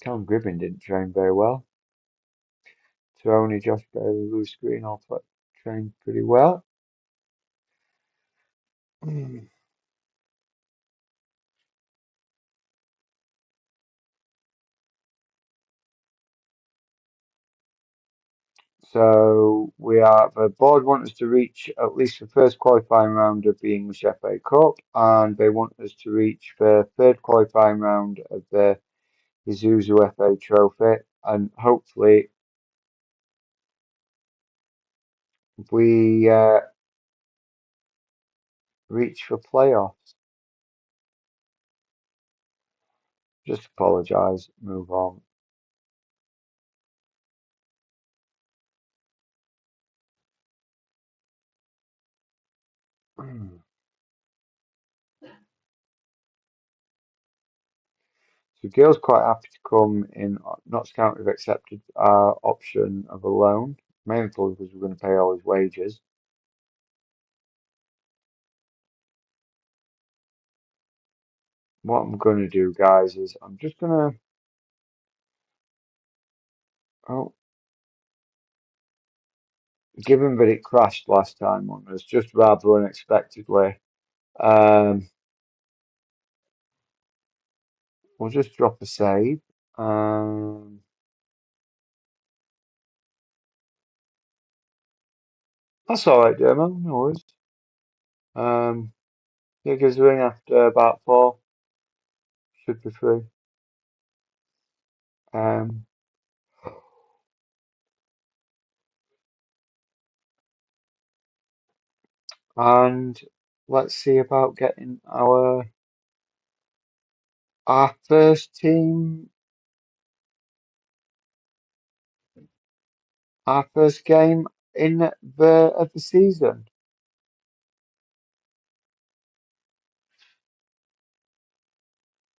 Callum Gribbin didn't train very well. Tony, Josh Bailey, Lewis Green all trained pretty well. So the board want us to reach at least the first qualifying round of the English FA Cup, and they want us to reach the third qualifying round of the Isuzu FA Trophy, and hopefully we reach for playoffs. Just apologise, move on. So Gill's quite happy to come in. Notts County have accepted our option of a loan, mainly because we're going to pay all his wages. What I'm going to do, guys, is I'm just going to. Oh, given that it crashed last time on us, just rather unexpectedly, um, we'll just drop a save. Um, that's all right, Dermo. No worries. Um, yeah, give us a ring after about 4. Should be free. Um, and let's see about getting our first team, our first game in the of the season.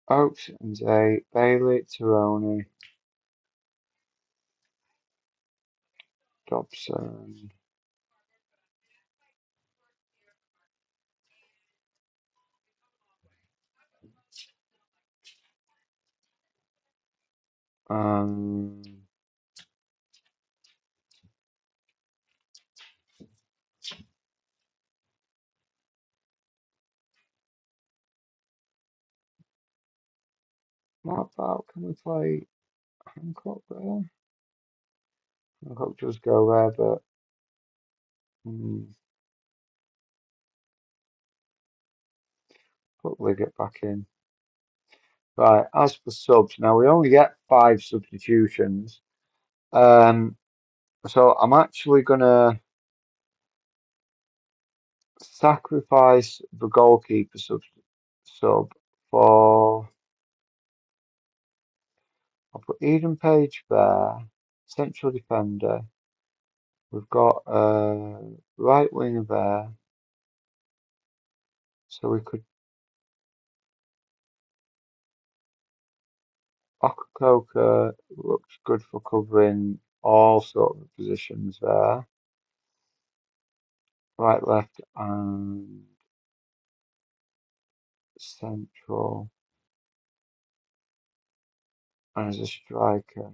Oaks and Bailey, Tironi, Dobson, um, what about, can we play Hancock there? Hancock does go there, but mm, probably get back in. Right, as for subs, now we only get 5 substitutions. Um, so I'm actually gonna sacrifice the goalkeeper sub for. I'll put Eden Page there, central defender. We've got a right winger there, so we could. Okakoka looks good for covering all sorts of positions there, right, left, and central, and as a striker.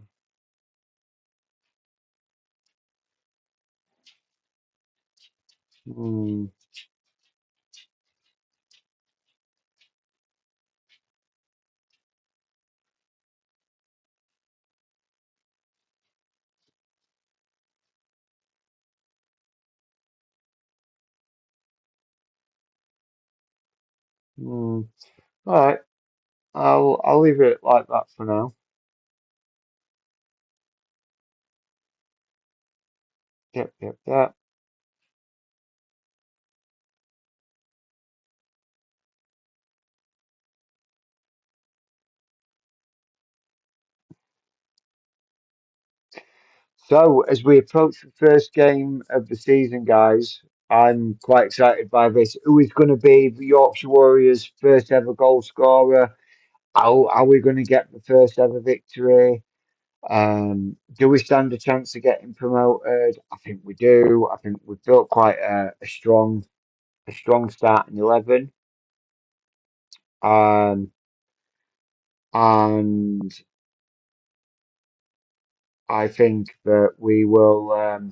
Hmm. Hmm. All right, I'll leave it like that for now. Yep, yep, yep. So, as we approach the first game of the season, guys, I'm quite excited by this. Who is going to be the Yorkshire Warriors' first ever goal scorer? How are we going to get the first ever victory? Do we stand a chance of getting promoted? I think we do. I think we've built quite a strong starting 11. Um, and I think that we will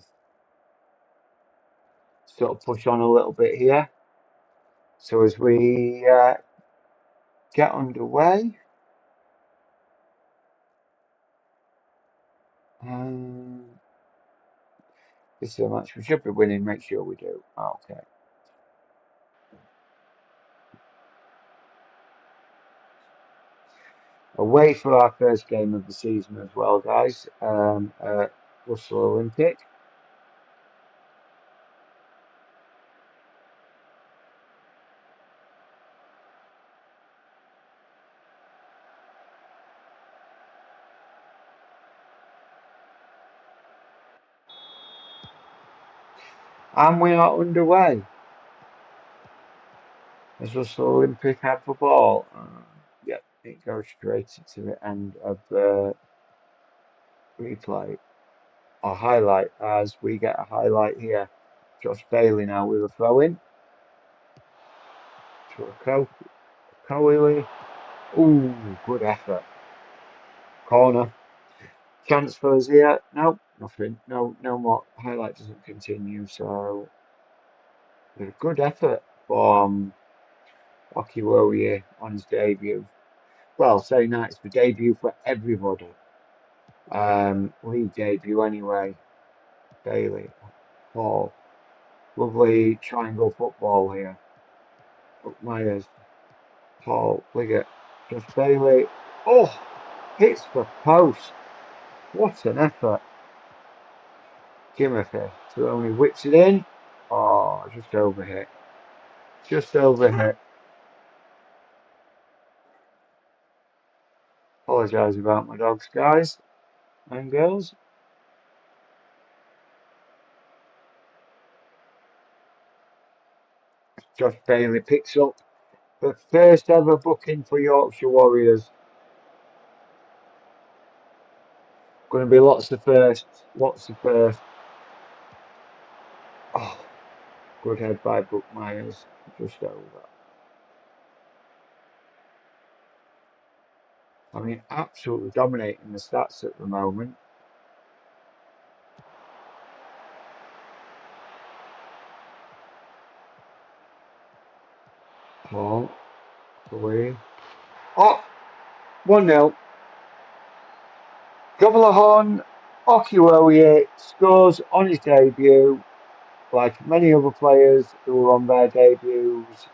sort of push on a little bit here. So as we get underway, um, this is a match we should be winning. Make sure we do. Okay. Away for our first game of the season as well, guys. At Russell Olympic. And we are underway. As Russell Olympic have the ball. Yep, it goes straight to the end of the replay or highlight as we get a highlight here. Josh Bailey now with a throw in to a Cowie. Ooh, good effort. Corner. Chance for us here. No, nothing. No more. Highlight doesn't continue. So a good effort from Rocky Warrior on his debut. Well, saying that it's the debut for everybody. League debut anyway. Bailey, Paul. Lovely triangle football here. Myers, Paul, Liggett, Josh Bailey. Oh, hits the post. What an effort. Timothy only whips it in. Oh, just overhit. Just overhit. Apologise about my dogs, guys and girls. Josh Bailey picks up the first ever booking for Yorkshire Warriors. Going to be lots of firsts. Lots of firsts. Oh, good head by Brook Myers. Just over. I mean, absolutely dominating the stats at the moment. Paul, away. Oh, 1-0. Governor Okiwoye scores on his debut, like many other players who were on their debuts.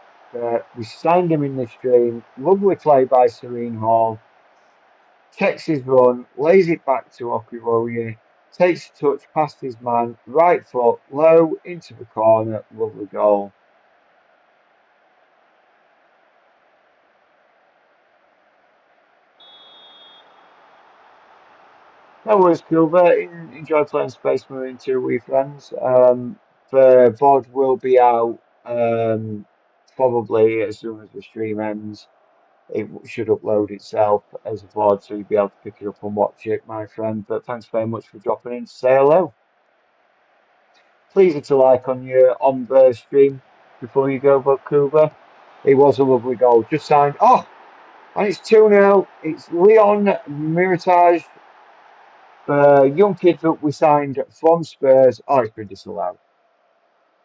We signed him in the stream. Lovely play by Serene Hall. Checks his run, lays it back to Okiwoye, takes a touch past his man, right foot, low, into the corner. Lovely goal. No worries, Cuba. Enjoy playing Space Marine 2 with friends. The VOD will be out probably as soon as the stream ends. It should upload itself as a VOD, so you'll be able to pick it up and watch it, my friend. But thanks very much for dropping in to say hello. Please hit a like on the stream before you go, but Cuba. It was a lovely goal. Just signed. Oh, and it's 2-0. It's Leon Miritage, the young kid that we signed from Spurs. Oh, it's been disallowed.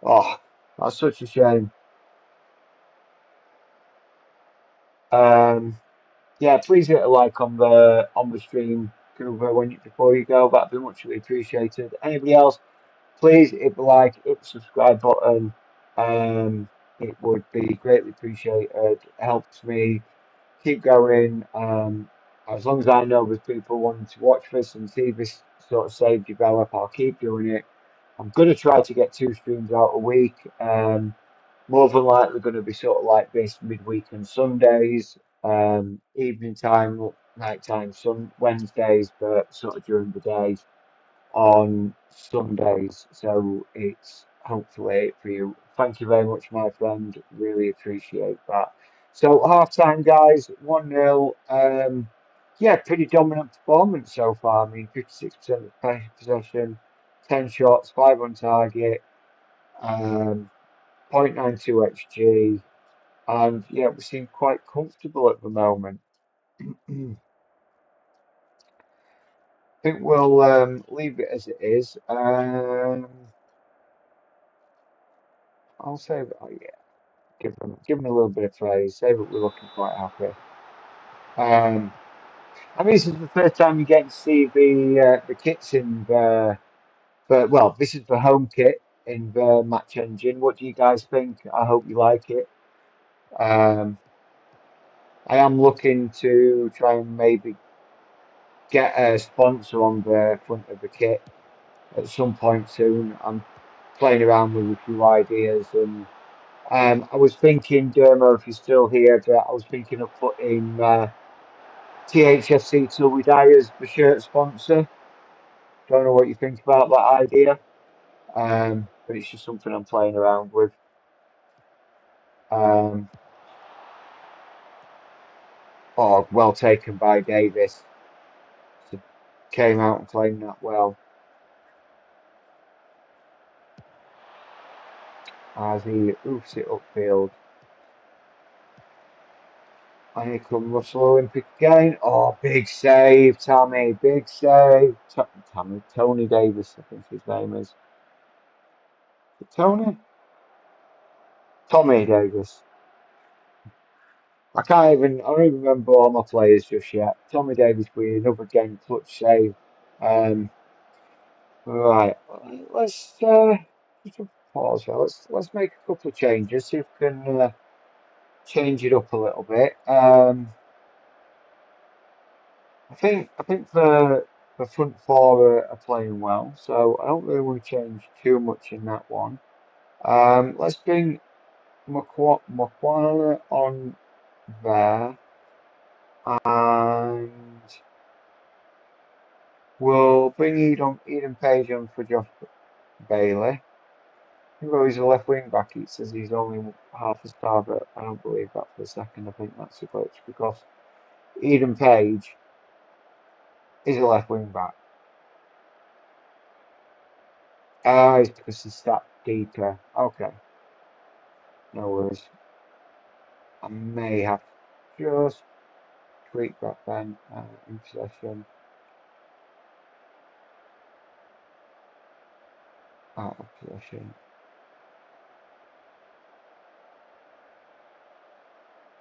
Oh, that's such a shame. Um, yeah, please hit a like on the stream, Cuba, before you go. That'd be muchly appreciated. Anybody else, please hit the like, hit the subscribe button. It would be greatly appreciated. It helps me keep going. As long as I know there's people wanting to watch this and see this sort of save develop, I'll keep doing it. I'm going to try to get 2 streams out a week. More than likely going to be sort of like this midweek and Sundays, evening time, night time, Wednesdays, but sort of during the day on Sundays. So it's hopefully for you. Thank you very much, my friend. Really appreciate that. So half time, guys, 1-0. Yeah, pretty dominant performance so far. I mean, 56% of possession, 10 shots, 5 on target, um, 0.92 XG, and yeah, we seem quite comfortable at the moment. I think we'll leave it as it is. I'll say, oh yeah, give them a little bit of praise. Say that we're looking quite happy. Um, I mean, this is the first time you get to see the kits in the. But well, this is the home kit in the match engine. What do you guys think? I hope you like it. Um, I am looking to try and maybe get a sponsor on the front of the kit at some point soon. I'm playing around with a few ideas, and I was thinking, Dermo, if you're still here, that I was thinking of putting THFC Till We Die as the shirt sponsor. Don't know what you think about that idea, but it's just something I'm playing around with. Um, oh, well taken by Davis. So came out and claimed that well as he oofs it upfield. And here come Russell Olympic again. Oh, big save, Tommy. Big save. Tommy. Tony Davis, I think his name is. Is it Tony? Tommy Davis. I don't even remember all my players just yet. Tommy Davis with another game clutch save. Um, right, let's just pause here. Let's make a couple of changes, see if we can change it up a little bit. I think the front four are playing well, so I don't really want to change too much in that one. Let's bring Makwala on there, and we'll bring Eden Page on for Josh Bailey. Even though he's a left wing back, it says he's only half a star, but I don't believe that for a second. I think that's a glitch because Eden Page is a left wing back. Ah, it's because he's that deeper. Okay, no worries. I may have to just tweak that then in possession, out of possession.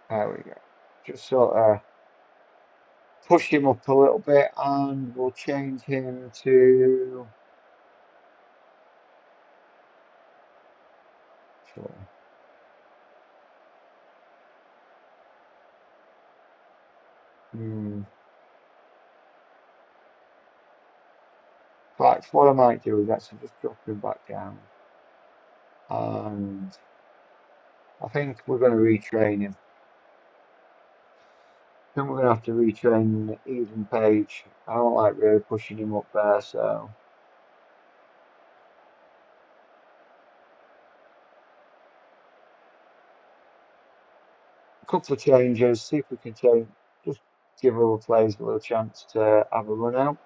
There we go. Just sort of push him up a little bit and we'll change him to. Sure. Hmm. Right, what I might do is actually just drop him back down. And I think we're going to retrain him. I think we're going to have to retrain Eden Page. I don't like really pushing him up there, so a couple of changes, see if we can change, just give other players a little chance to have a run out.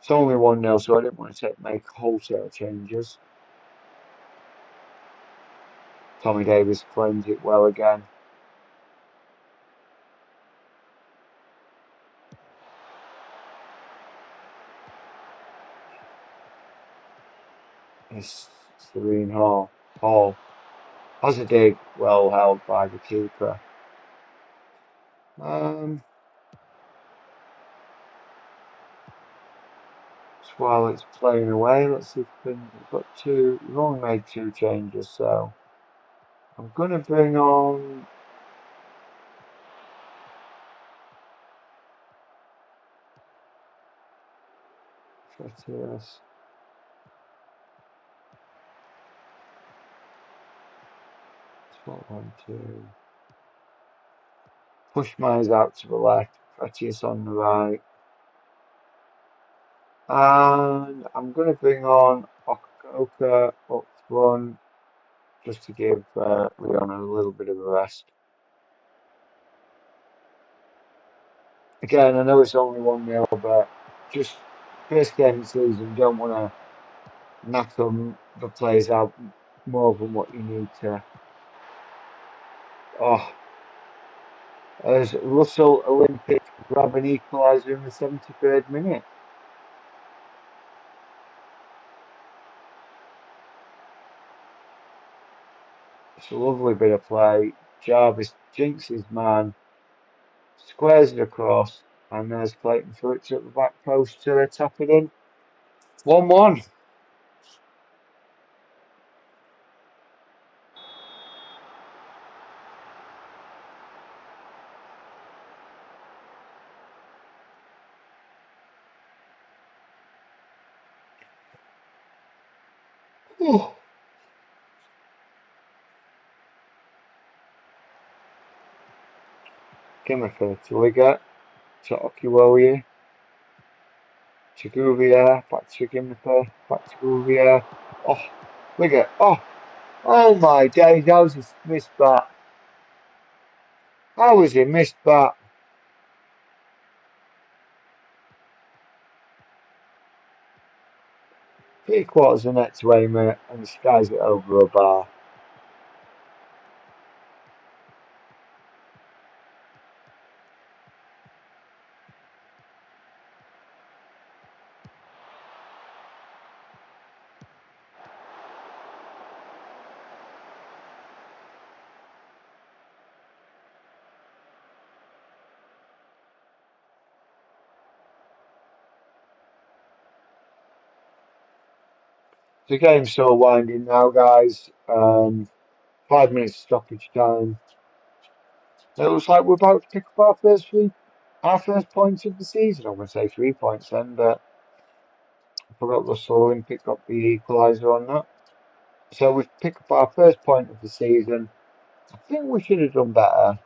It's only 1-0, so I didn't want to make wholesale changes. Tommy Davis claims it well again. It's Serene Hall. Has a dig, well held by the keeper. Um, so while it's playing away, let's see if we can. We've got two. We've only made two changes, so I'm gonna bring on. Let's swap one, two. Push Myers out to the left. Pretius on the right. And I'm going to bring on Okaoka up front just to give Leon a little bit of a rest. Again, I know it's only 1-0, but just first game of the season, you don't want to knock the players out more than what you need to. Oh, as Russell Olympic grab an equaliser in the 73rd minute. It's a lovely bit of play. Jarvis jinks his man, squares it across, and there's Clayton Fritz at the back post to tap it in. 1-1. Oh, Gimmerford to Liggett, to Okiwoye, to Gouvier, back to Gimmerford, back to Gouvier. Oh, Liggett. Oh my days, how's he missed that? How has he missed that? 3/4 of the net to aim it and skies it over a bar. The game's still winding now, guys. 5 minutes stoppage time. It looks like we're about to pick up our first points of the season. I'm going to say 3 points then, but I forgot Russell Olympic got the equaliser on that. So we've picked up our first point of the season. I think we should have done better.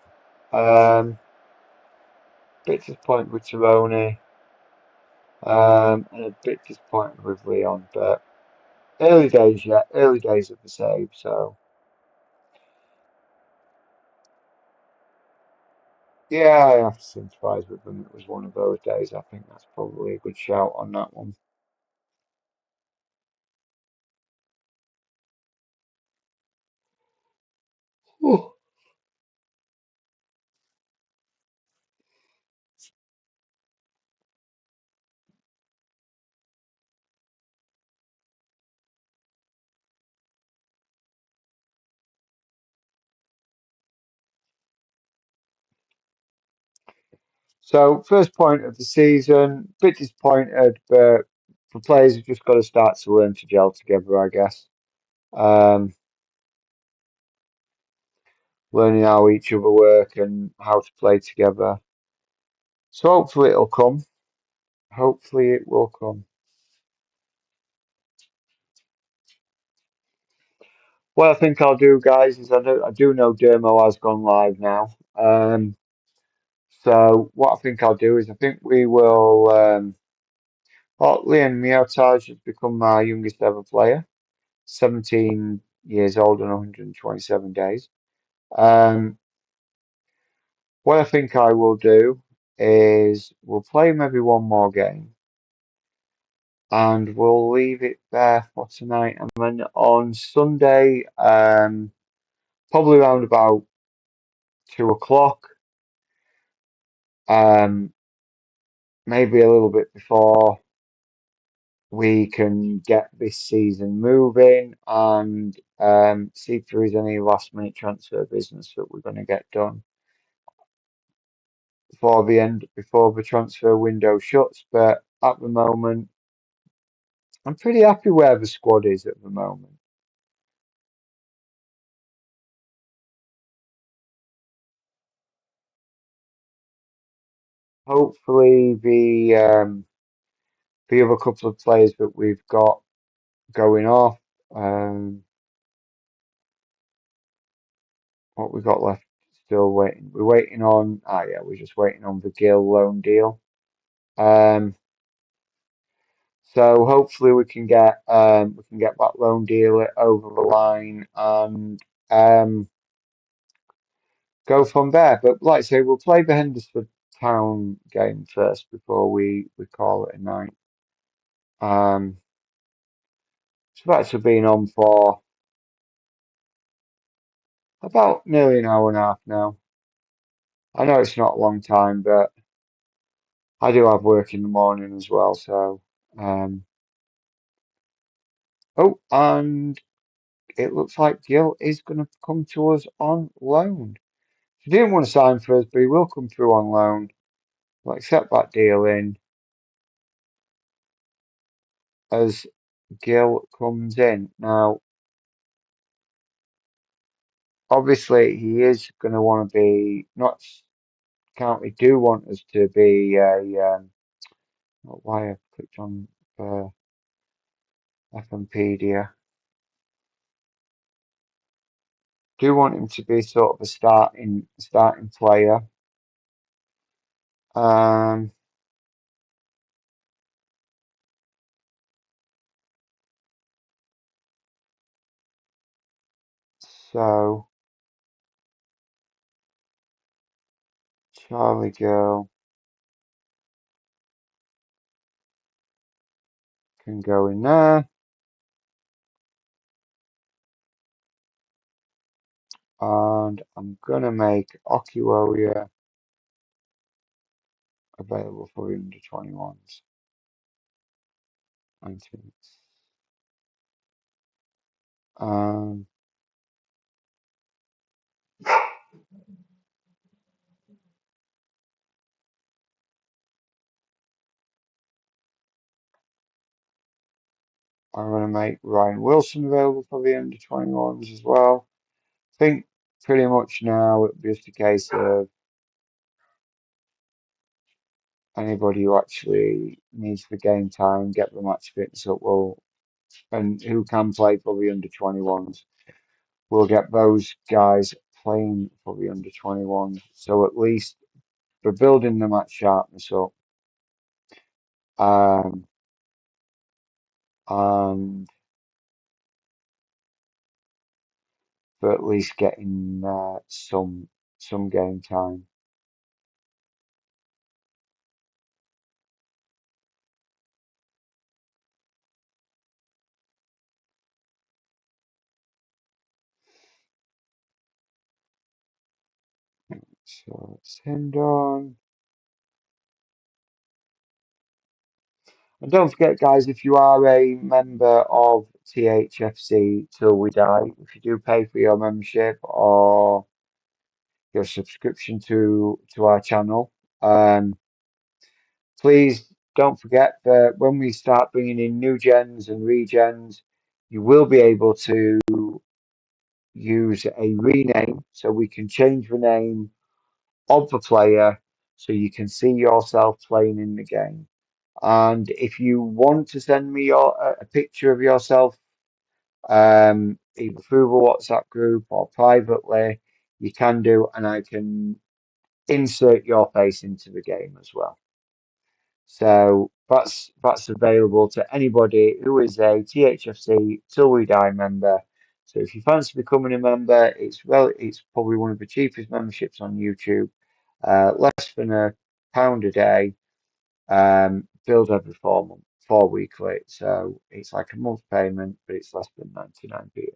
Bit disappointed with Tironi, and a bit disappointed with Leon, but early days yet, early days of the save. So yeah, I have to sympathise with them. It was one of those days. I think that's probably a good shout on that one. Whew. So first point of the season, bit disappointed, but the players have just got to start to learn to gel together, I guess. Um, Learning how each other work and how to play together. So hopefully it'll come. Hopefully it will come. What I think I'll do, guys, is I do know Dermo has gone live now. So what I think I'll do is I think we will. Liam Miotage has become our youngest ever player, 17 years old and 127 days. Um, what I think I will do is we'll play maybe one more game and we'll leave it there for tonight. And then on Sunday, probably around about 2 o'clock, um, maybe a little bit before we can get this season moving and see if there is any last minute transfer business that we're going to get done before the transfer window shuts. But at the moment, I'm pretty happy where the squad is at the moment. Hopefully, the other couple of players that we've got going off, um, what we got left, still waiting. We're waiting on. Ah, yeah, we're just waiting on the Gill loan deal. Um, So hopefully we can get that loan deal over the line and um, go from there. But like I say, we'll play the Henderson's town game first before we call it a night. Um, it's actually been on for about nearly an hour and a half now. I know it's not a long time, but I do have work in the morning as well, so oh, and it looks like Gil is going to come to us on loan. He didn't want to sign for us, but he will come through on loan. We'll accept that deal in as Gil comes in. Now, obviously, he is going to want to be, not County do want us to be why I clicked on FMpedia. Do want him to be sort of a starting player. Um, so Charlie Girl can go in there. And I'm gonna make Oki Warrior available for the under 21s. 19. Um, I'm gonna make Ryan Wilson available for the under 21s as well. I think pretty much now it'll be just a case of anybody who actually needs the game time, get the match fitness up, will and who can play for the under 21s. We'll get those guys playing for the under 21s. So at least we're building the match sharpness up. Um, and for at least getting some game time. So it's him done. And don't forget, guys, if you are a member of THFC Till We Die, if you do pay for your membership or your subscription to our channel, please don't forget that when we start bringing in new gens and regens, you will be able to use a rename, so we can change the name of the player so you can see yourself playing in the game. And if you want to send me a picture of yourself, either through the WhatsApp group or privately, you can do, and I can insert your face into the game as well. So that's available to anybody who is a THFC Till We Die member. So if you fancy becoming a member, it's probably one of the cheapest memberships on YouTube. Less than £1 a day. Billed every 4 months, 4 weekly. So it's like a month payment, but it's less than 99p.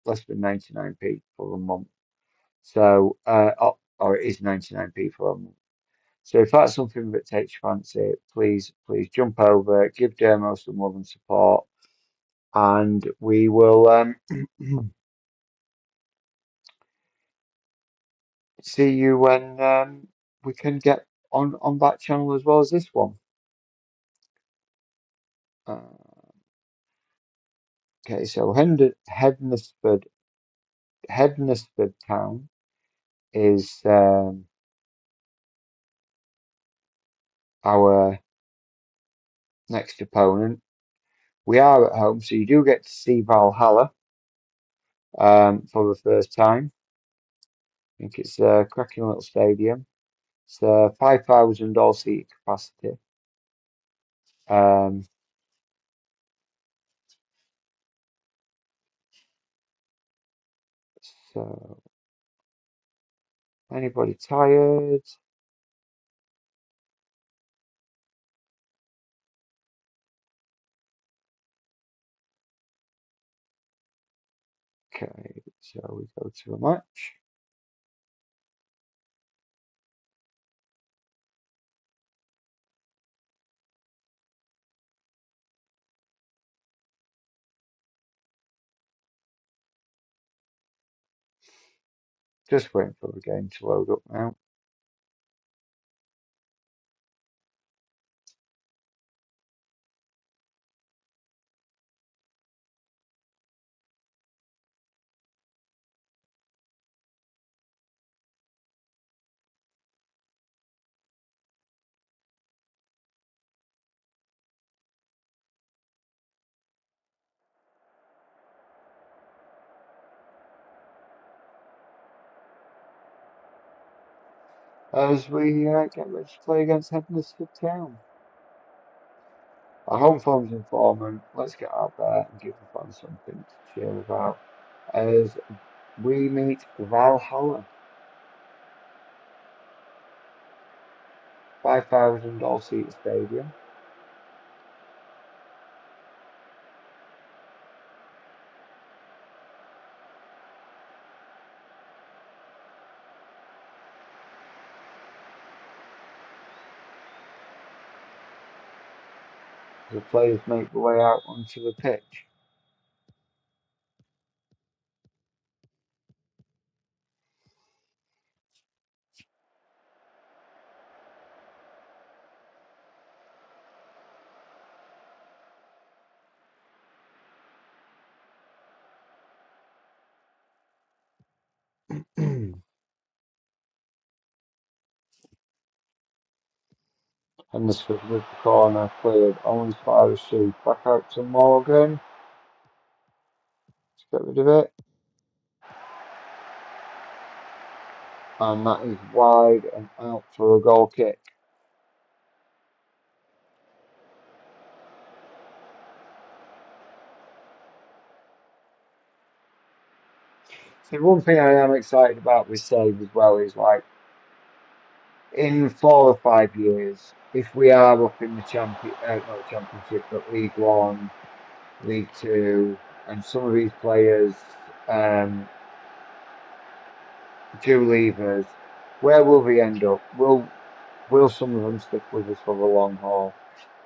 Less than 99p for a month. So or it is 99p for a month. So if that's something that takes your fancy, please jump over, give Dermo some love and support, and we will see you when we can get on that channel as well as this one. Okay, so Hednesford Town is our next opponent. We are at home, so you do get to see Valhalla for the first time. I think it's a cracking little stadium. It's 5,000 all seat capacity. Um, so anybody tired? Okay, so we go to a match. Just waiting for the game to load up now. As we get ready to play against Huddersfield Town. Our home form's informant. Let's get out there and give the fans something to cheer about as we meet Valhalla. 5,000 all-seater stadium. The players make their way out onto the pitch. Huddersfield with the corner cleared, only far as she. Back out to Morgan. Let's get rid of it. And that is wide and out for a goal kick. So one thing I am excited about with save as well is like in 4 or 5 years, if we are up in the not championship, but League One, League Two, and some of these players do leave us, where will we end up? Will some of them stick with us for the long haul?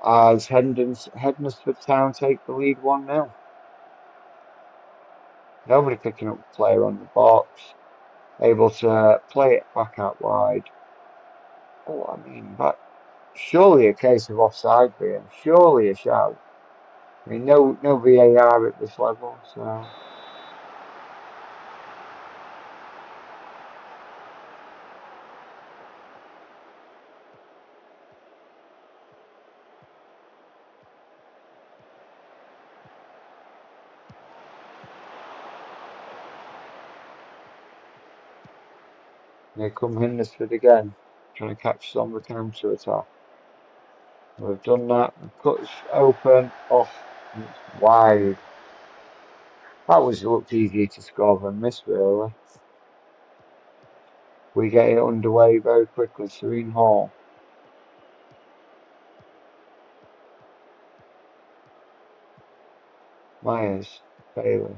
As Hednesford Town take the League One now? Nobody picking up the player on the box, able to play it back out wide. Oh, I mean, that surely a case of offside here. Surely a shout. I mean, no VAR at this level, so here come Hindlesford again, trying to catch us on the counter attack. We've done that. We've cut it open. Oh, and it's wide. That was looked easier to score than this, really. We get it underway very quickly. Serene Hall. Myers. Bailey.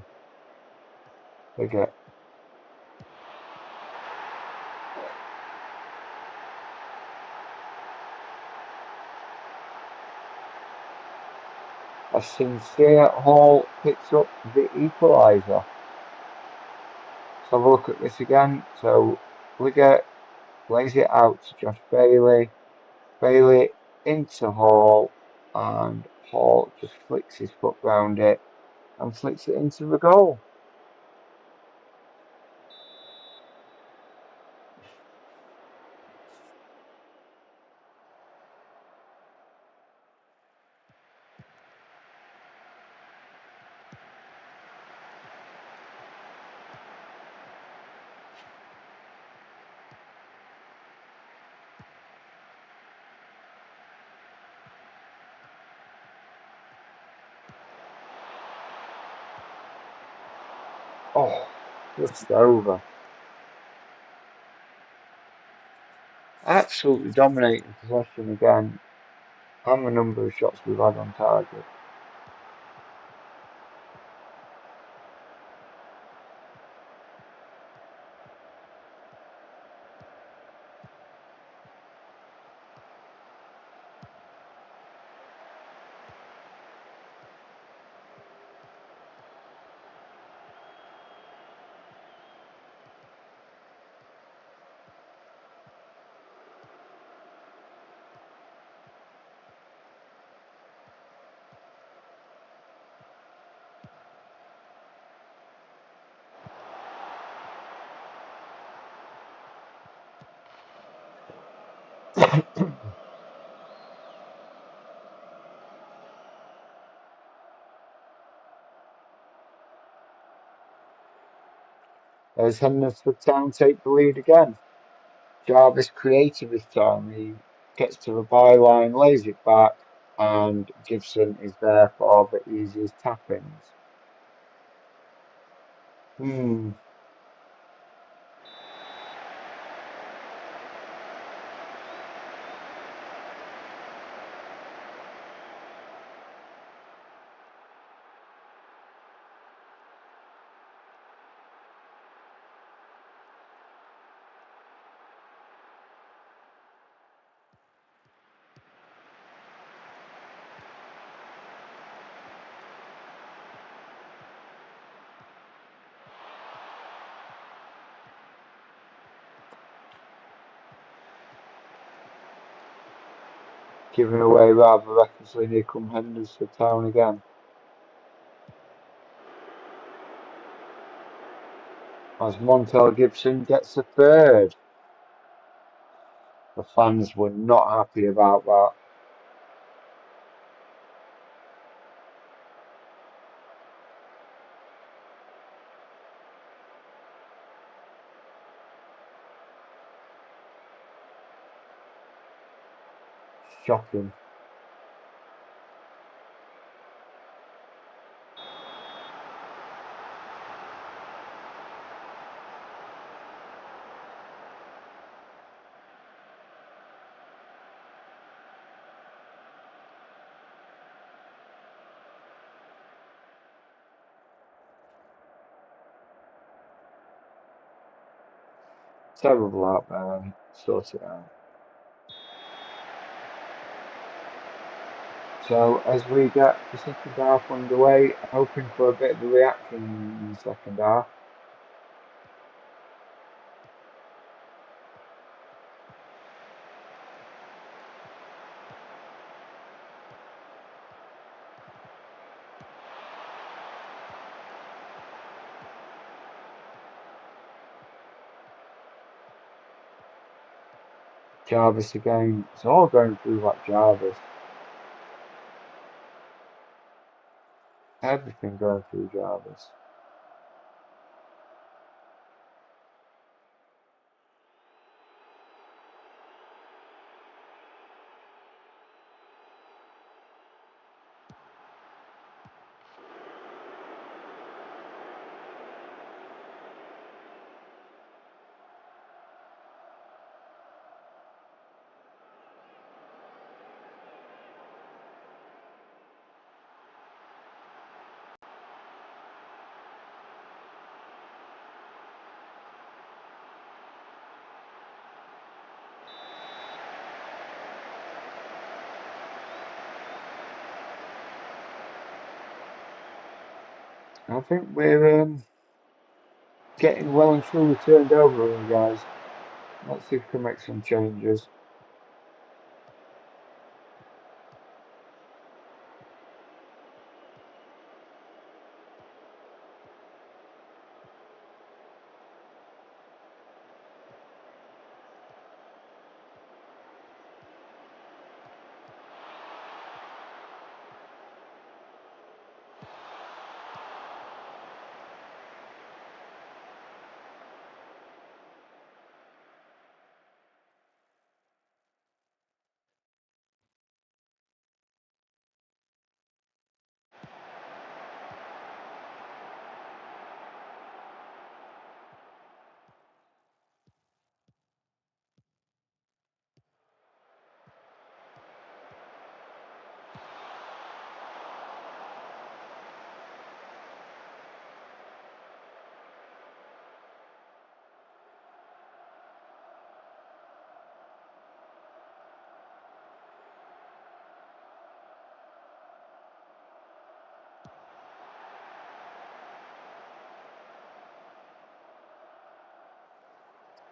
They get a sincere Hall picks up the equaliser. Let's have a look at this again. So Liggett lays it out to Josh Bailey. Bailey into Hall, and Hall just flicks his foot round it and flicks it into the goal. Oh, just over. Absolutely dominating possession again, and the number of shots we've had on target. As Huddersfield Town take the lead again. Jarvis creative this time. He gets to the byline, lays it back, and Gibson is there for the easiest tappings. Hmm, giving away rather recklessly. Here come Huddersfield Town again. As Montel Gibson gets the third. The fans were not happy about that. Shocking. Terrible out there. Sort it out. So as we get the second half underway, hoping for a bit of a reaction in the second half. Jarvis again. It's all going through like Jarvis. Everything going through Jarvis. I think we're getting well and truly turned over here, guys. Let's see if we can make some changes.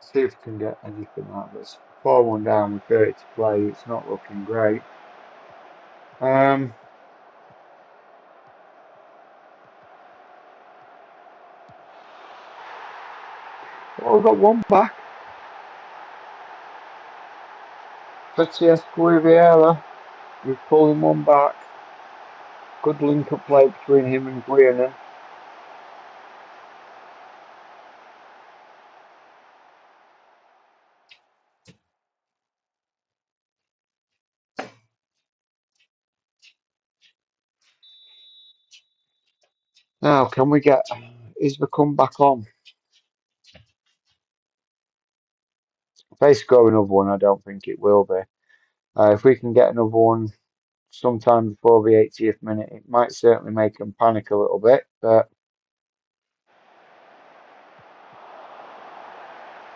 See if we can get anything out of this. 4-1 down with 30 to play. It's not looking great. Um, well, we've got one back. Francesco Riviera, he's pulling one back. Good link up play between him and Guiana. Now, can we get is the comeback on? If they score another one, I don't think it will be. If we can get another one sometime before the 80th minute, it might certainly make them panic a little bit. But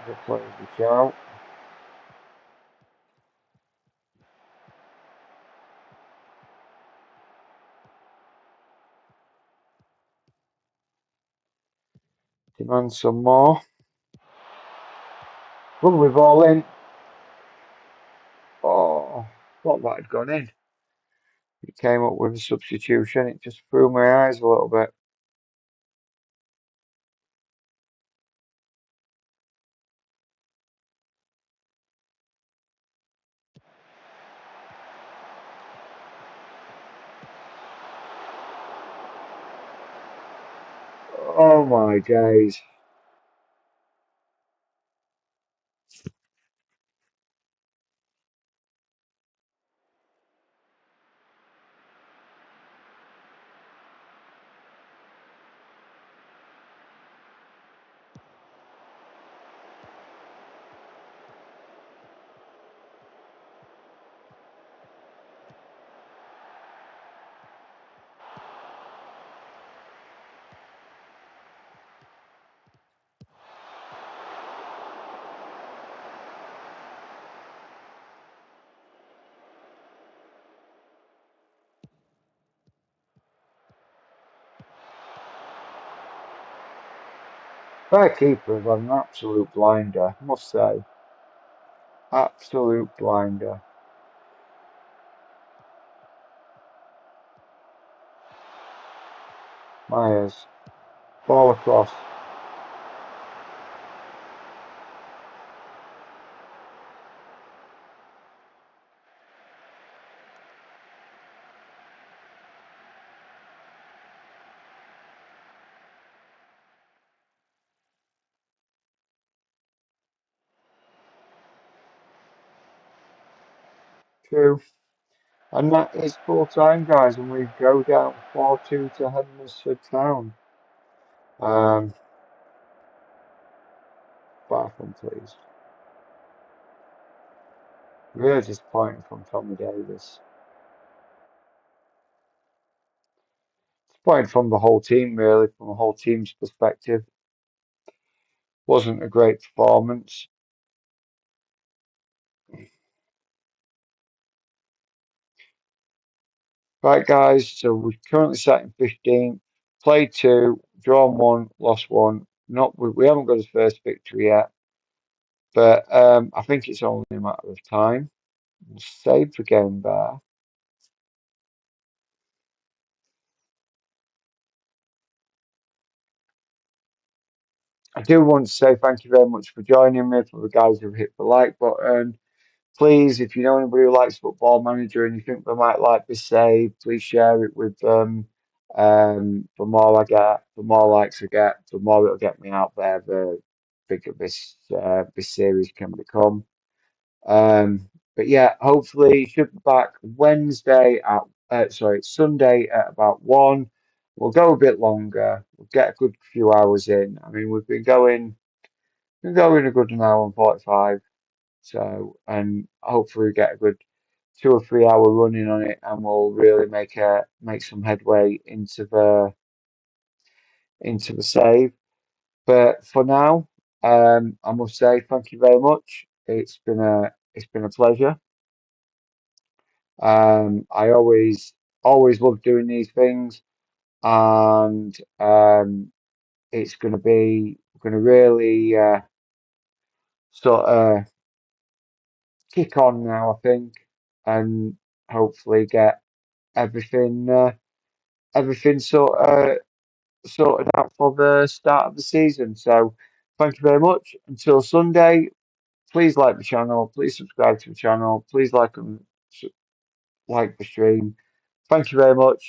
the players will shout. Demand some more. Rugby ball in. Oh, thought that had gone in. It came up with a substitution. It just threw my eyes a little bit. Oh my days. Their keeper was an absolute blinder, must say. Absolute blinder. Myers. Ball across. True. And that is full time, guys, and we go down 4-2 to Huddersfield Town. Um, Bathroom, please. Really disappointing from Tommy Davis. Disappointing from the whole team, really, from the whole team's perspective. Wasn't a great performance. Right, guys, so we're currently sat in 15th. Played two, drawn one, lost one. Not we haven't got his first victory yet, but I think it's only a matter of time. Save the game there. I do want to say thank you very much for joining me, for the guys who've hit the like button. Please, if you know anybody who likes Football Manager and you think they might like this save, please share it with them. The more I get, the more likes I get, the more it'll get me out there, the bigger this series can become. But yeah, hopefully should be back Wednesday at Sunday at about 1. We'll go a bit longer. We'll get a good few hours in. I mean, we've been going a good an hour and 45. So, and hopefully we get a good 2 or 3 hour running on it, and we'll really make some headway into the save. But for now, I must say thank you very much. It's been a pleasure. I always love doing these things, and it's going to really sort of kick on now, I think, and hopefully get everything everything sorted out for the start of the season. So thank you very much. Until Sunday, Please like the channel. Please subscribe to the channel. Please like the stream. Thank you very much.